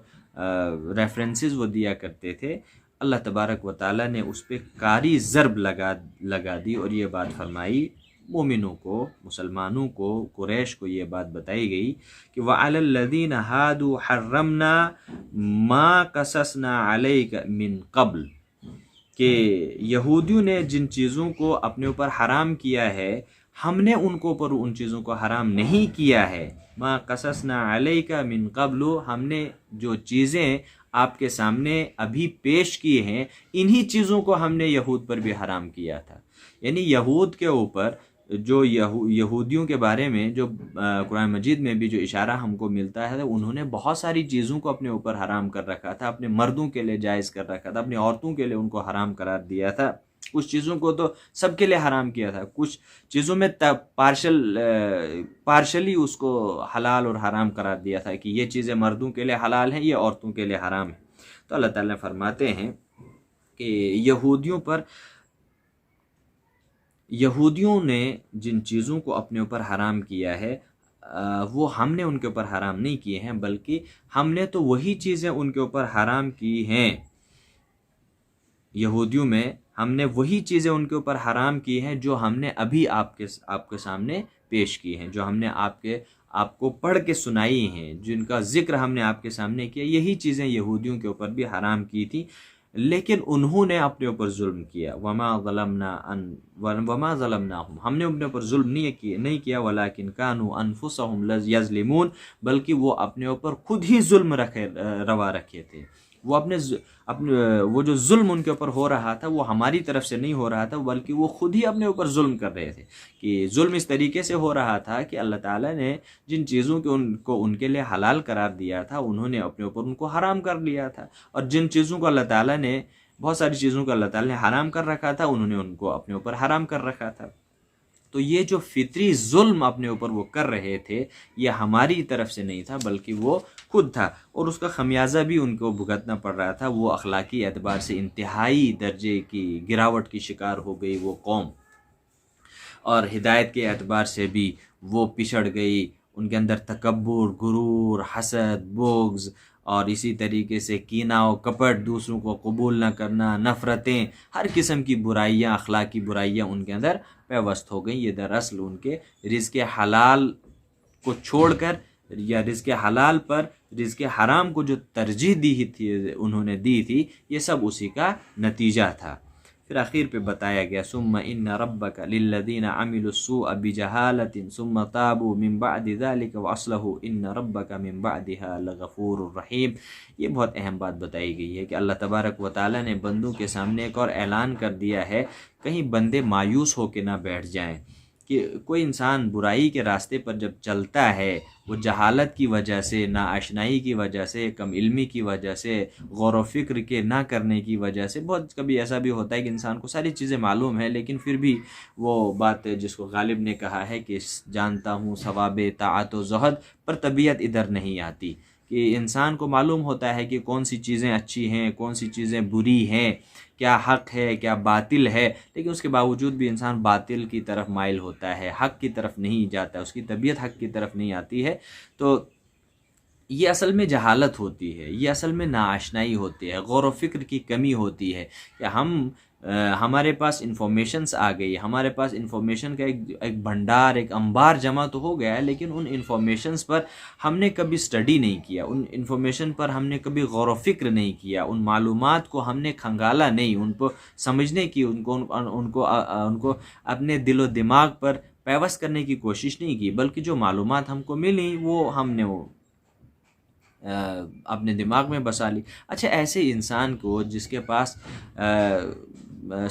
ریفرنسز وہ دیا کرتے تھے، اللہ تبارک و تعالیٰ نے اس پہ کاری ضرب لگا دی اور یہ بات فرمائی، مومنوں کو، مسلمانوں کو، قریش کو یہ بات بتائی گئی کہ وَعَلَى الَّذِينَ هَادُوا حَرَّمْنَا مَا قَصَصْنَا عَلَيْكَ مِن قَبْلُ، کہ یہودیوں نے جن چیزوں کو اپنے اوپر حرام کیا ہے ہم نے ان کو اوپر ان چیزوں کو حرام نہیں کیا ہے، ما قصصنا علیک من قبل، ہم نے جو چیزیں آپ کے سامنے ابھی پیش کی ہیں انہی چیزوں کو ہم نے یہود پر بھی حرام کیا تھا۔ یعنی یہود کے اوپر جو یہودیوں کے بارے میں جو قرآن مجید میں بھی جو اشارہ ہم کو ملتا ہے، انہوں نے بہت ساری چیزوں کو اپنے اوپر حرام کر رکھا تھا، اپنے مردوں کے لیے جائز کر رکھا تھا، اپنی عورتوں کے لیے ان کو حرام قرار دیا تھا، کچھ چیزوں کو تو سب کے لیے حرام کیا تھا، کچھ چیزوں میں پارشلی اس کو حلال اور حرام قرار دیا تھا کہ یہ چیزیں مردوں کے لیے حلال ہیں، یہ عورتوں کے لیے حرام ہیں۔ تو اللہ تعالیٰ فرماتے ہیں کہ یہودیوں نے جن چیزوں کو اپنے اوپر حرام کیا ہے وہ ہم نے ان کے اوپر حرام نہیں کیے ہیں، بلکہ ہم نے تو وہی چیزیں ان کے اوپر حرام کی ہیں۔ یہودیوں میں ہم نے وہی چیزیں ان کے اوپر حرام کی ہیں جو ہم نے ابھی آپ کے سامنے پیش کی ہیں، جو ہم نے آپ کو پڑھ کے سنائی ہیں، جن کا ذکر ہم نے آپ کے سامنے کیا، یہی چیزیں یہودیوں کے اوپر بھی حرام کی تھی، لیکن انہوں نے اپنے اوپر ظلم کیا۔ وما ظلمناہم، ہم نے اپنے اوپر ظلم نہیں کیا، ولیکن کانوا انفسہم یظلمون، بلکہ وہ اپنے اوپر خود ہی ظلم روا رکھے تھے۔ وہ وہ جو ظلم ان کے اوپر ہو رہا تھا وہ ہماری طرف سے نہیں ہو رہا تھا، بلکہ وہ خود ہی اپنے اوپر ظلم کر رہے تھے۔ کہ ظلم اس طریقے سے ہو رہا تھا کہ اللہ تعالیٰ نے جن چیزوں کو ان کے لیے حلال قرار دیا تھا انہوں نے اپنے اوپر ان کو حرام کر لیا تھا، اور جن چیزوں کو اللہ تعالیٰ نے، بہت ساری چیزوں کو اللہ تعالیٰ نے حرام کر رکھا تھا، انہوں نے ان کو اپنے اوپر حرام کر رکھا تھا۔ تو یہ جو فطری ظلم اپنے اوپر وہ کر رہے تھے یہ ہماری طرف سے نہیں تھا، بلکہ وہ خود تھا، اور اس کا خمیازہ بھی ان کو بھگتنا پڑ رہا تھا۔ وہ اخلاقی اعتبار سے انتہائی درجے کی گراوٹ کی شکار ہو گئی وہ قوم، اور ہدایت کے اعتبار سے بھی وہ پچھڑ گئی۔ ان کے اندر تکبر، غرور، حسد، بغض، اور اسی طریقے سے کینہ و کپٹ، دوسروں کو قبول نہ کرنا، نفرتیں، ہر قسم کی برائیاں، اخلاقی برائیاں ان کے اندر پیوست ہو گئیں۔ یہ دراصل ان کے رزق حلال کو چھوڑ کر، یا رزق حلال پر رزق حرام کو جو ترجیح انہوں نے دی تھی، یہ سب اسی کا نتیجہ تھا۔ پھر آخر پہ بتایا گیا ثم ان ربک للذین عملوا السوء بجہالۃ ثم تابوا من بعد ذلک واصلحوا ان ربک من بعدها لغفور رحیم۔ یہ بہت اہم بات بتائی گئی ہے کہ اللہ تبارک و تعالیٰ نے بندوں کے سامنے ایک اور اعلان کر دیا ہے، کہیں بندے مایوس ہو کے نہ بیٹھ جائیں، کہ کوئی انسان برائی کے راستے پر جب چلتا ہے، وہ جہالت کی وجہ سے، ناآشنائی کی وجہ سے، کم علمی کی وجہ سے، غور و فکر کے نہ کرنے کی وجہ سے، بہت کبھی ایسا بھی ہوتا ہے کہ انسان کو ساری چیزیں معلوم ہیں لیکن پھر بھی وہ بات جس کو غالب نے کہا ہے کہ جانتا ہوں ثواب طاعت و زہد پر طبیعت ادھر نہیں آتی، کہ انسان کو معلوم ہوتا ہے کہ کون سی چیزیں اچھی ہیں، کون سی چیزیں بری ہیں، کیا حق ہے کیا باطل ہے، لیکن اس کے باوجود بھی انسان باطل کی طرف مائل ہوتا ہے، حق کی طرف نہیں جاتا، اس کی طبیعت حق کی طرف نہیں آتی ہے۔ تو یہ اصل میں جہالت ہوتی ہے، یہ اصل میں ناآشنائی ہوتی ہے، غور و فکر کی کمی ہوتی ہے، کہ ہمارے پاس انفارمیشنز آ گئی، ہمارے پاس انفارمیشن کا ایک بھنڈار، ایک انبار جمع تو ہو گیا ہے، لیکن ان انفارمیشنز پر ہم نے کبھی اسٹڈی نہیں کیا، ان انفارمیشن پر ہم نے کبھی غور و فکر نہیں کیا، ان معلومات کو ہم نے کھنگالا نہیں، ان کو سمجھنے کی، ان کو اپنے دل و دماغ پر پیوست کرنے کی کوشش نہیں کی، بلکہ جو معلومات ہم کو ملی وہ ہم نے اپنے دماغ میں بسا لی۔ اچھا، ایسے انسان کو جس کے پاس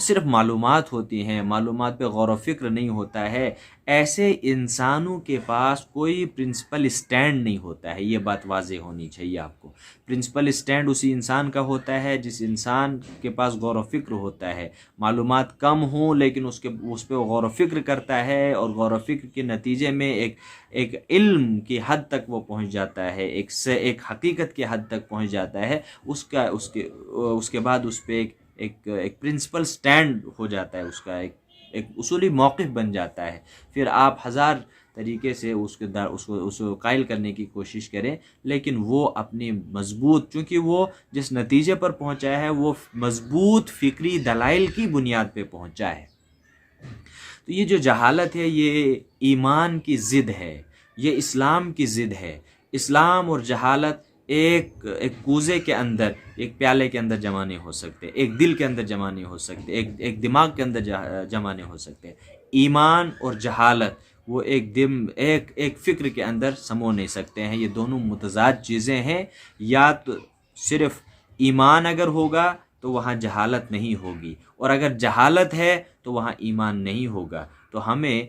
صرف معلومات ہوتی ہیں، معلومات پہ غور و فکر نہیں ہوتا ہے، ایسے انسانوں کے پاس کوئی پرنسپل اسٹینڈ نہیں ہوتا ہے۔ یہ بات واضح ہونی چاہیے آپ کو۔ پرنسپل اسٹینڈ اسی انسان کا ہوتا ہے جس انسان کے پاس غور و فکر ہوتا ہے، معلومات کم ہوں لیکن اس پہ غور و فکر کرتا ہے، اور غور و فکر کے نتیجے میں ایک علم کی حد تک وہ پہنچ جاتا ہے، ایک حقیقت کی حد تک پہنچ جاتا ہے، اس کے بعد اس پہ ایک پرنسپل سٹینڈ ہو جاتا ہے، اس کا ایک اصولی موقف بن جاتا ہے۔ پھر آپ ہزار طریقے سے اس کو قائل کرنے کی کوشش کریں، لیکن وہ اپنی مضبوط، چونکہ وہ جس نتیجے پر پہنچا ہے وہ مضبوط فکری دلائل کی بنیاد پہ پہنچا ہے۔ تو یہ جو جہالت ہے یہ ایمان کی ضد ہے، یہ اسلام کی ضد ہے۔ اسلام اور جہالت ایک کوزے کے اندر، ایک پیالے کے اندر جمع نہیں ہو سکتے، ایک دل کے اندر جمع نہیں ہو سکتے، ایک دماغ کے اندر جمع نہیں ہو سکتے۔ ایمان اور جہالت وہ ایک فکر کے اندر سمو نہیں سکتے ہیں، یہ دونوں متضاد چیزیں ہیں۔ یا تو صرف ایمان اگر ہوگا تو وہاں جہالت نہیں ہوگی، اور اگر جہالت ہے تو وہاں ایمان نہیں ہوگا۔ تو ہمیں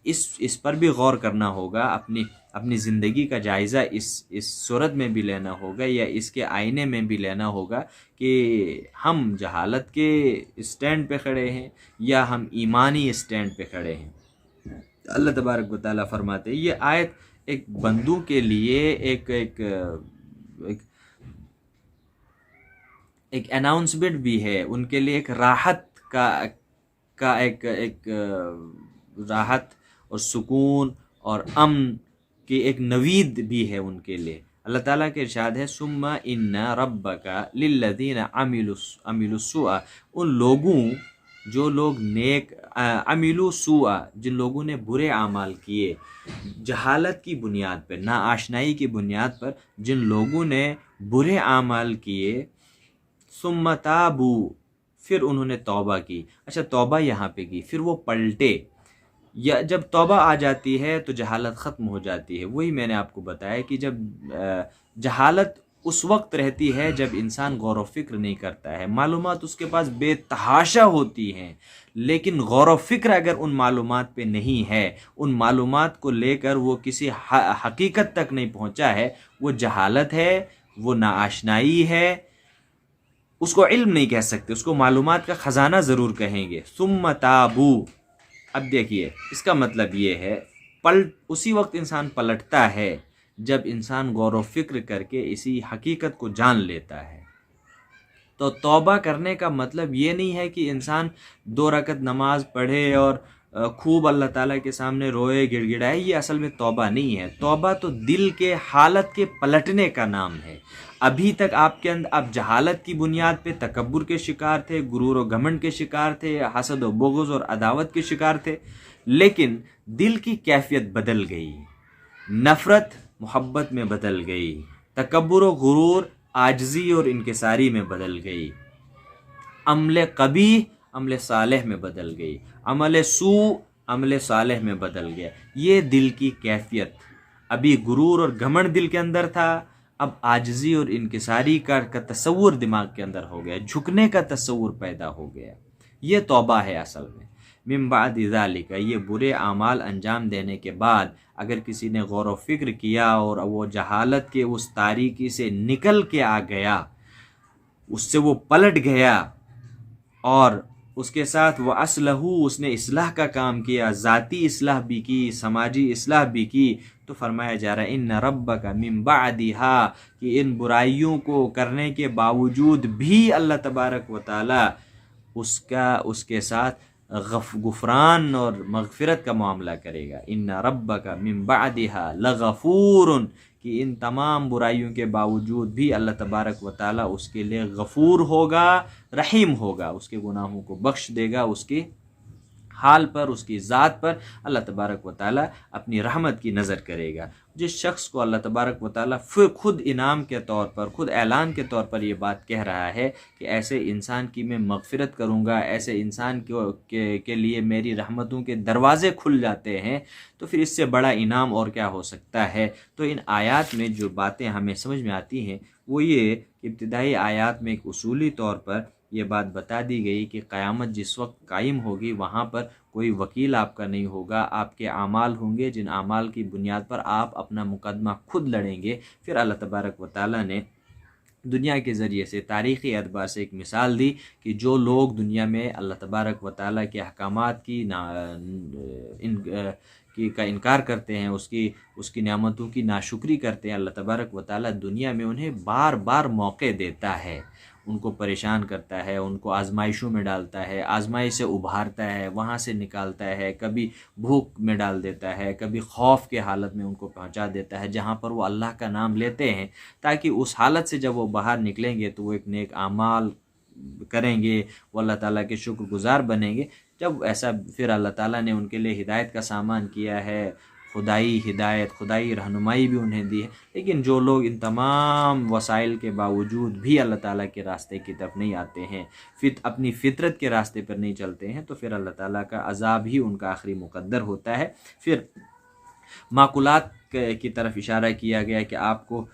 اس پر بھی غور کرنا ہوگا، اپنی زندگی کا جائزہ اس صورت میں بھی لینا ہوگا، یا اس کے آئینے میں بھی لینا ہوگا کہ ہم جہالت کے اسٹینڈ پہ کھڑے ہیں یا ہم ایمانی اسٹینڈ پہ کھڑے ہیں۔ اللہ تبارک و تعالیٰ فرماتے ہیں، یہ آیت ایک بندوں کے لیے ایک اناؤنسمنٹ بھی ہے، ان کے لیے ایک راحت کا ایک راحت اور سکون اور امن کی ایک نوید بھی ہے ان کے لیے۔ اللہ تعالیٰ کے ارشاد ہے ثم ان ربک للذین عملوا السوء، ان لوگوں جو لوگ نیک عملوا السوء، جن لوگوں نے برے اعمال کیے جہالت کی بنیاد پر، ناآشنائی کی بنیاد پر جن لوگوں نے برے اعمال کیے، ثم تابوا، پھر انہوں نے توبہ کی۔ اچھا توبہ یہاں پہ کی، پھر وہ پلٹے، یا جب توبہ آ جاتی ہے تو جہالت ختم ہو جاتی ہے۔ وہی میں نے آپ کو بتایا کہ جب جہالت اس وقت رہتی ہے جب انسان غور و فکر نہیں کرتا ہے، معلومات اس کے پاس بے تحاشا ہوتی ہیں، لیکن غور و فکر اگر ان معلومات پہ نہیں ہے، ان معلومات کو لے کر وہ کسی حقیقت تک نہیں پہنچا ہے، وہ جہالت ہے، وہ ناآشنائی ہے، اس کو علم نہیں کہہ سکتے، اس کو معلومات کا خزانہ ضرور کہیں گے۔ ثم تابوا، اب دیکھیے اس کا مطلب یہ ہے اسی وقت انسان پلٹتا ہے جب انسان غور و فکر کر کے اسی حقیقت کو جان لیتا ہے۔ تو توبہ کرنے کا مطلب یہ نہیں ہے کہ انسان 2 رکعت نماز پڑھے اور خوب اللہ تعالیٰ کے سامنے روئے گڑ گڑائے، یہ اصل میں توبہ نہیں ہے۔ توبہ تو دل کے حالت کے پلٹنے کا نام ہے۔ ابھی تک آپ کے اندر آپ جہالت کی بنیاد پہ تکبر کے شکار تھے، غرور و گھمنڈ کے شکار تھے، حسد و بغض اور عداوت کے شکار تھے، لیکن دل کی کیفیت بدل گئی، نفرت محبت میں بدل گئی، تکبر و غرور عاجزی اور انکساری میں بدل گئی، عمل قبیح عمل صالح میں بدل گئی، عمل سوء عمل صالح میں بدل گیا۔ یہ دل کی کیفیت، ابھی غرور اور گھمنڈ دل کے اندر تھا، اب عاجزی اور انکساری کا تصور دماغ کے اندر ہو گیا، جھکنے کا تصور پیدا ہو گیا۔ یہ توبہ ہے اصل میں۔ من بعد ذالک، یہ برے اعمال انجام دینے کے بعد اگر کسی نے غور و فکر کیا اور وہ جہالت کے اس تاریکی سے نکل کے آ گیا، اس سے وہ پلٹ گیا، اور اس کے ساتھ وہ اس نے اصلاح کا کام کیا، ذاتی اصلاح بھی کی، سماجی اصلاح بھی کی، تو فرمایا جا رہا ہے ان ربک من بعدها، کہ ان برائیوں کو کرنے کے باوجود بھی اللہ تبارک و تعالی اس کے ساتھ غفران اور مغفرت کا معاملہ کرے گا۔ ان ربک من بعدها لغفور، کہ ان تمام برائیوں کے باوجود بھی اللہ تبارک و تعالی اس کے لیے غفور ہوگا، رحیم ہوگا، اس کے گناہوں کو بخش دے گا، اس کے حال پر، اس کی ذات پر اللہ تبارک و تعالی اپنی رحمت کی نظر کرے گا۔ جس شخص کو اللہ تبارک و تعالی خود انعام کے طور پر، خود اعلان کے طور پر یہ بات کہہ رہا ہے کہ ایسے انسان کی میں مغفرت کروں گا، ایسے انسان کے لیے میری رحمتوں کے دروازے کھل جاتے ہیں، تو پھر اس سے بڑا انعام اور کیا ہو سکتا ہے۔ تو ان آیات میں جو باتیں ہمیں سمجھ میں آتی ہیں وہ یہ کہ ابتدائی آیات میں ایک اصولی طور پر یہ بات بتا دی گئی کہ قیامت جس وقت قائم ہوگی وہاں پر کوئی وکیل آپ کا نہیں ہوگا، آپ کے اعمال ہوں گے، جن اعمال کی بنیاد پر آپ اپنا مقدمہ خود لڑیں گے۔ پھر اللہ تبارک و تعالیٰ نے دنیا کے ذریعے سے تاریخی اعتبار سے ایک مثال دی کہ جو لوگ دنیا میں اللہ تبارک و تعالیٰ کے احکامات کا انکار کرتے ہیں، اس کی نعمتوں کی ناشکری کرتے ہیں، اللہ تبارک و تعالیٰ دنیا میں انہیں بار بار موقع دیتا ہے، ان کو پریشان کرتا ہے، ان کو آزمائشوں میں ڈالتا ہے، آزمائش سے ابھارتا ہے، وہاں سے نکالتا ہے، کبھی بھوک میں ڈال دیتا ہے، کبھی خوف کے حالت میں ان کو پہنچا دیتا ہے جہاں پر وہ اللہ کا نام لیتے ہیں، تاکہ اس حالت سے جب وہ باہر نکلیں گے تو وہ ایک نیک اعمال کریں گے، وہ اللہ تعالیٰ کے شکر گزار بنیں گے۔ جب ایسا پھر اللہ تعالیٰ نے ان کے لیے ہدایت کا سامان کیا ہے، خدائی ہدایت، خدائی رہنمائی بھی انہیں دی ہے، لیکن جو لوگ ان تمام وسائل کے باوجود بھی اللہ تعالیٰ کے راستے کی طرف نہیں آتے ہیں، اپنی فطرت کے راستے پر نہیں چلتے ہیں، تو پھر اللہ تعالیٰ کا عذاب ہی ان کا آخری مقدر ہوتا ہے۔ پھر معقولات کی طرف اشارہ کیا گیا کہ آپ کو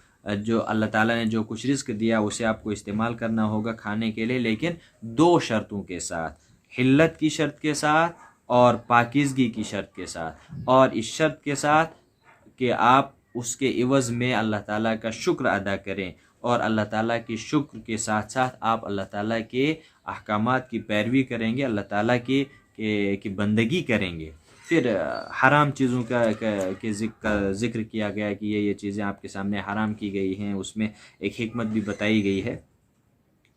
جو اللہ تعالیٰ نے جو کچھ رزق دیا اسے آپ کو استعمال کرنا ہوگا کھانے کے لیے، لیکن 2 شرطوں کے ساتھ، حلت کی شرط کے ساتھ اور پاکیزگی کی شرط کے ساتھ، اور اس شرط کے ساتھ کہ آپ اس کے عوض میں اللہ تعالیٰ کا شکر ادا کریں، اور اللہ تعالیٰ کی شکر کے ساتھ ساتھ آپ اللہ تعالیٰ کے احکامات کی پیروی کریں گے، اللہ تعالیٰ کی بندگی کریں گے۔ پھر حرام چیزوں کا ذکر کیا گیا کہ یہ چیزیں آپ کے سامنے حرام کی گئی ہیں، اس میں ایک حکمت بھی بتائی گئی ہے،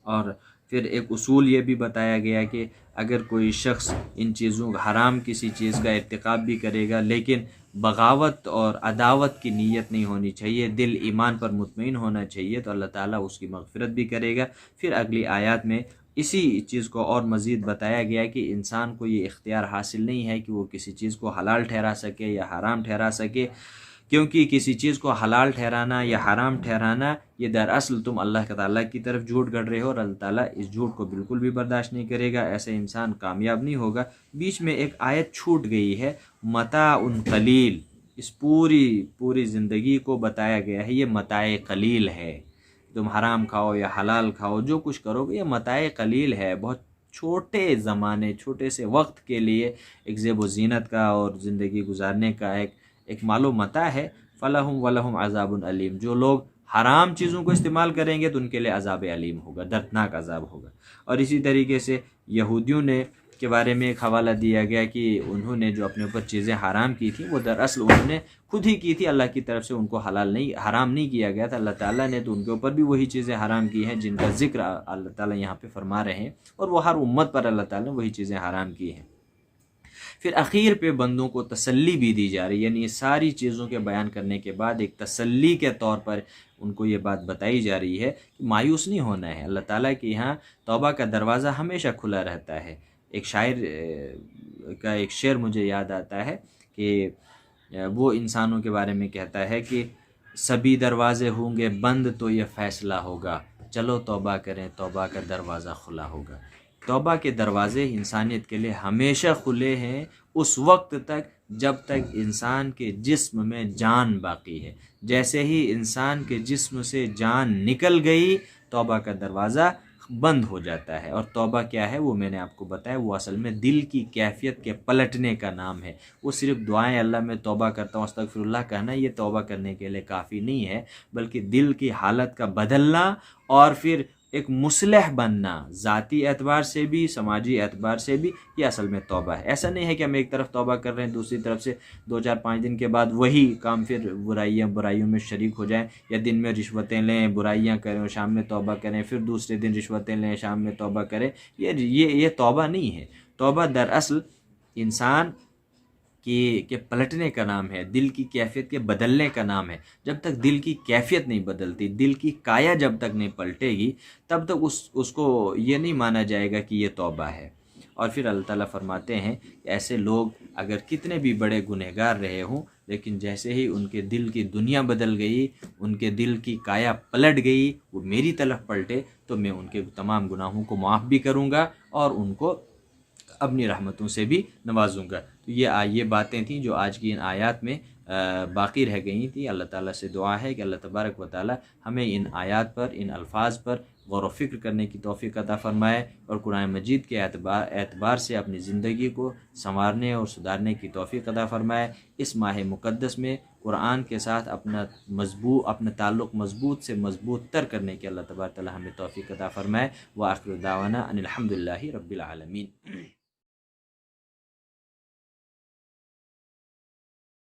اور پھر ایک اصول یہ بھی بتایا گیا کہ اگر کوئی شخص ان چیزوں حرام کسی چیز کا ارتکاب بھی کرے گا لیکن بغاوت اور عداوت کی نیت نہیں ہونی چاہیے، دل ایمان پر مطمئن ہونا چاہیے، تو اللہ تعالیٰ اس کی مغفرت بھی کرے گا۔ پھر اگلی آیات میں اسی چیز کو اور مزید بتایا گیا کہ انسان کو یہ اختیار حاصل نہیں ہے کہ وہ کسی چیز کو حلال ٹھہرا سکے یا حرام ٹھہرا سکے، کیونکہ کسی چیز کو حلال ٹھہرانا یا حرام ٹھہرانا یہ دراصل تم اللہ تعالیٰ کی طرف جھوٹ گڑھ رہے ہو، اور اللہ تعالیٰ اس جھوٹ کو بالکل بھی برداشت نہیں کرے گا، ایسے انسان کامیاب نہیں ہوگا۔ بیچ میں ایک آیت چھوٹ گئی ہے، متاع قلیل، اس پوری زندگی کو بتایا گیا ہے یہ متاع قلیل ہے، تم حرام کھاؤ یا حلال کھاؤ، جو کچھ کرو گے یہ متاع قلیل ہے، بہت چھوٹے زمانے، چھوٹے سے وقت کے لیے ایک زیب و زینت کا اور زندگی گزارنے کا ایک مال و متاع ہے۔ فَلَهُمْ وَلَهُمْ عَذَابٌ علیم، جو لوگ حرام چیزوں کو استعمال کریں گے تو ان کے لیے عذاب علیم ہوگا، دردناک عذاب ہوگا۔ اور اسی طریقے سے یہودیوں نے کے بارے میں ایک حوالہ دیا گیا کہ انہوں نے جو اپنے اوپر چیزیں حرام کی تھیں وہ دراصل انہوں نے خود ہی کی تھی، اللہ کی طرف سے ان کو حرام نہیں کیا گیا تھا، اللہ تعالیٰ نے تو ان کے اوپر بھی وہی چیزیں حرام کی ہیں جن کا ذکر اللہ تعالیٰ یہاں پہ فرما رہے ہیں، اور وہ ہر امت پر اللہ تعالیٰ نے وہی چیزیں حرام کی ہیں۔ پھر اخیر پہ بندوں کو تسلی بھی دی جا رہی ہے، یعنی یہ ساری چیزوں کے بیان کرنے کے بعد ایک تسلی کے طور پر ان کو یہ بات بتائی جا رہی ہے کہ مایوس نہیں ہونا ہے، اللہ تعالیٰ کے یہاں توبہ کا دروازہ ہمیشہ کھلا رہتا ہے۔ ایک شاعر کا ایک شعر مجھے یاد آتا ہے کہ وہ انسانوں کے بارے میں کہتا ہے کہ سبھی دروازے ہوں گے بند تو یہ فیصلہ ہوگا، چلو توبہ کریں توبہ کا دروازہ کھلا ہوگا۔ توبہ کے دروازے انسانیت کے لیے ہمیشہ کھلے ہیں اس وقت تک جب تک انسان کے جسم میں جان باقی ہے، جیسے ہی انسان کے جسم سے جان نکل گئی توبہ کا دروازہ بند ہو جاتا ہے۔ اور توبہ کیا ہے وہ میں نے آپ کو بتایا، وہ اصل میں دل کی کیفیت کے پلٹنے کا نام ہے۔ وہ صرف دعائیں اللہ میں توبہ کرتا ہوں استغفر اللہ کہنا یہ توبہ کرنے کے لیے کافی نہیں ہے، بلکہ دل کی حالت کا بدلنا اور پھر ایک مصلح بننا، ذاتی اعتبار سے بھی سماجی اعتبار سے بھی، یہ اصل میں توبہ ہے۔ ایسا نہیں ہے کہ ہم ایک طرف توبہ کر رہے ہیں دوسری طرف سے 2-4-5 دن کے بعد وہی کام پھر برائیوں میں شریک ہو جائیں، یا دن میں رشوتیں لیں برائیاں کریں اور شام میں توبہ کریں، پھر دوسرے دن رشوتیں لیں شام میں توبہ کریں، یہ توبہ نہیں ہے۔ توبہ دراصل انسان کے پلٹنے کا نام ہے، دل کی کیفیت کے بدلنے کا نام ہے۔ جب تک دل کی کیفیت نہیں بدلتی، دل کی کایا جب تک نہیں پلٹے گی، تب تک اس کو یہ نہیں مانا جائے گا کہ یہ توبہ ہے۔ اور پھر اللہ تعالیٰ فرماتے ہیں کہ ایسے لوگ اگر کتنے بھی بڑے گنہگار رہے ہوں، لیکن جیسے ہی ان کے دل کی دنیا بدل گئی، ان کے دل کی کایا پلٹ گئی، وہ میری طرف پلٹے، تو میں ان کے تمام گناہوں کو معاف بھی کروں گا اور ان کو اپنی رحمتوں سے بھی نوازوں گا۔ تو یہ باتیں تھیں جو آج کی ان آیات میں باقی رہ گئی تھیں۔ اللہ تعالیٰ سے دعا ہے کہ اللہ تبارک و تعالیٰ ہمیں ان آیات پر، ان الفاظ پر غور و فکر کرنے کی توفیق عطا فرمائے، اور قرآن مجید کے اعتبار سے اپنی زندگی کو سنوارنے اور سدھارنے کی توفیق عطا فرمائے۔ اس ماہ مقدس میں قرآن کے ساتھ اپنا تعلق مضبوط سے مضبوط تر کرنے کی اللہ تبارک و تعالیٰ ہمیں توفیق عطا فرمائے۔ وآخر دعوانا ان الحمد للہ رب العالمین۔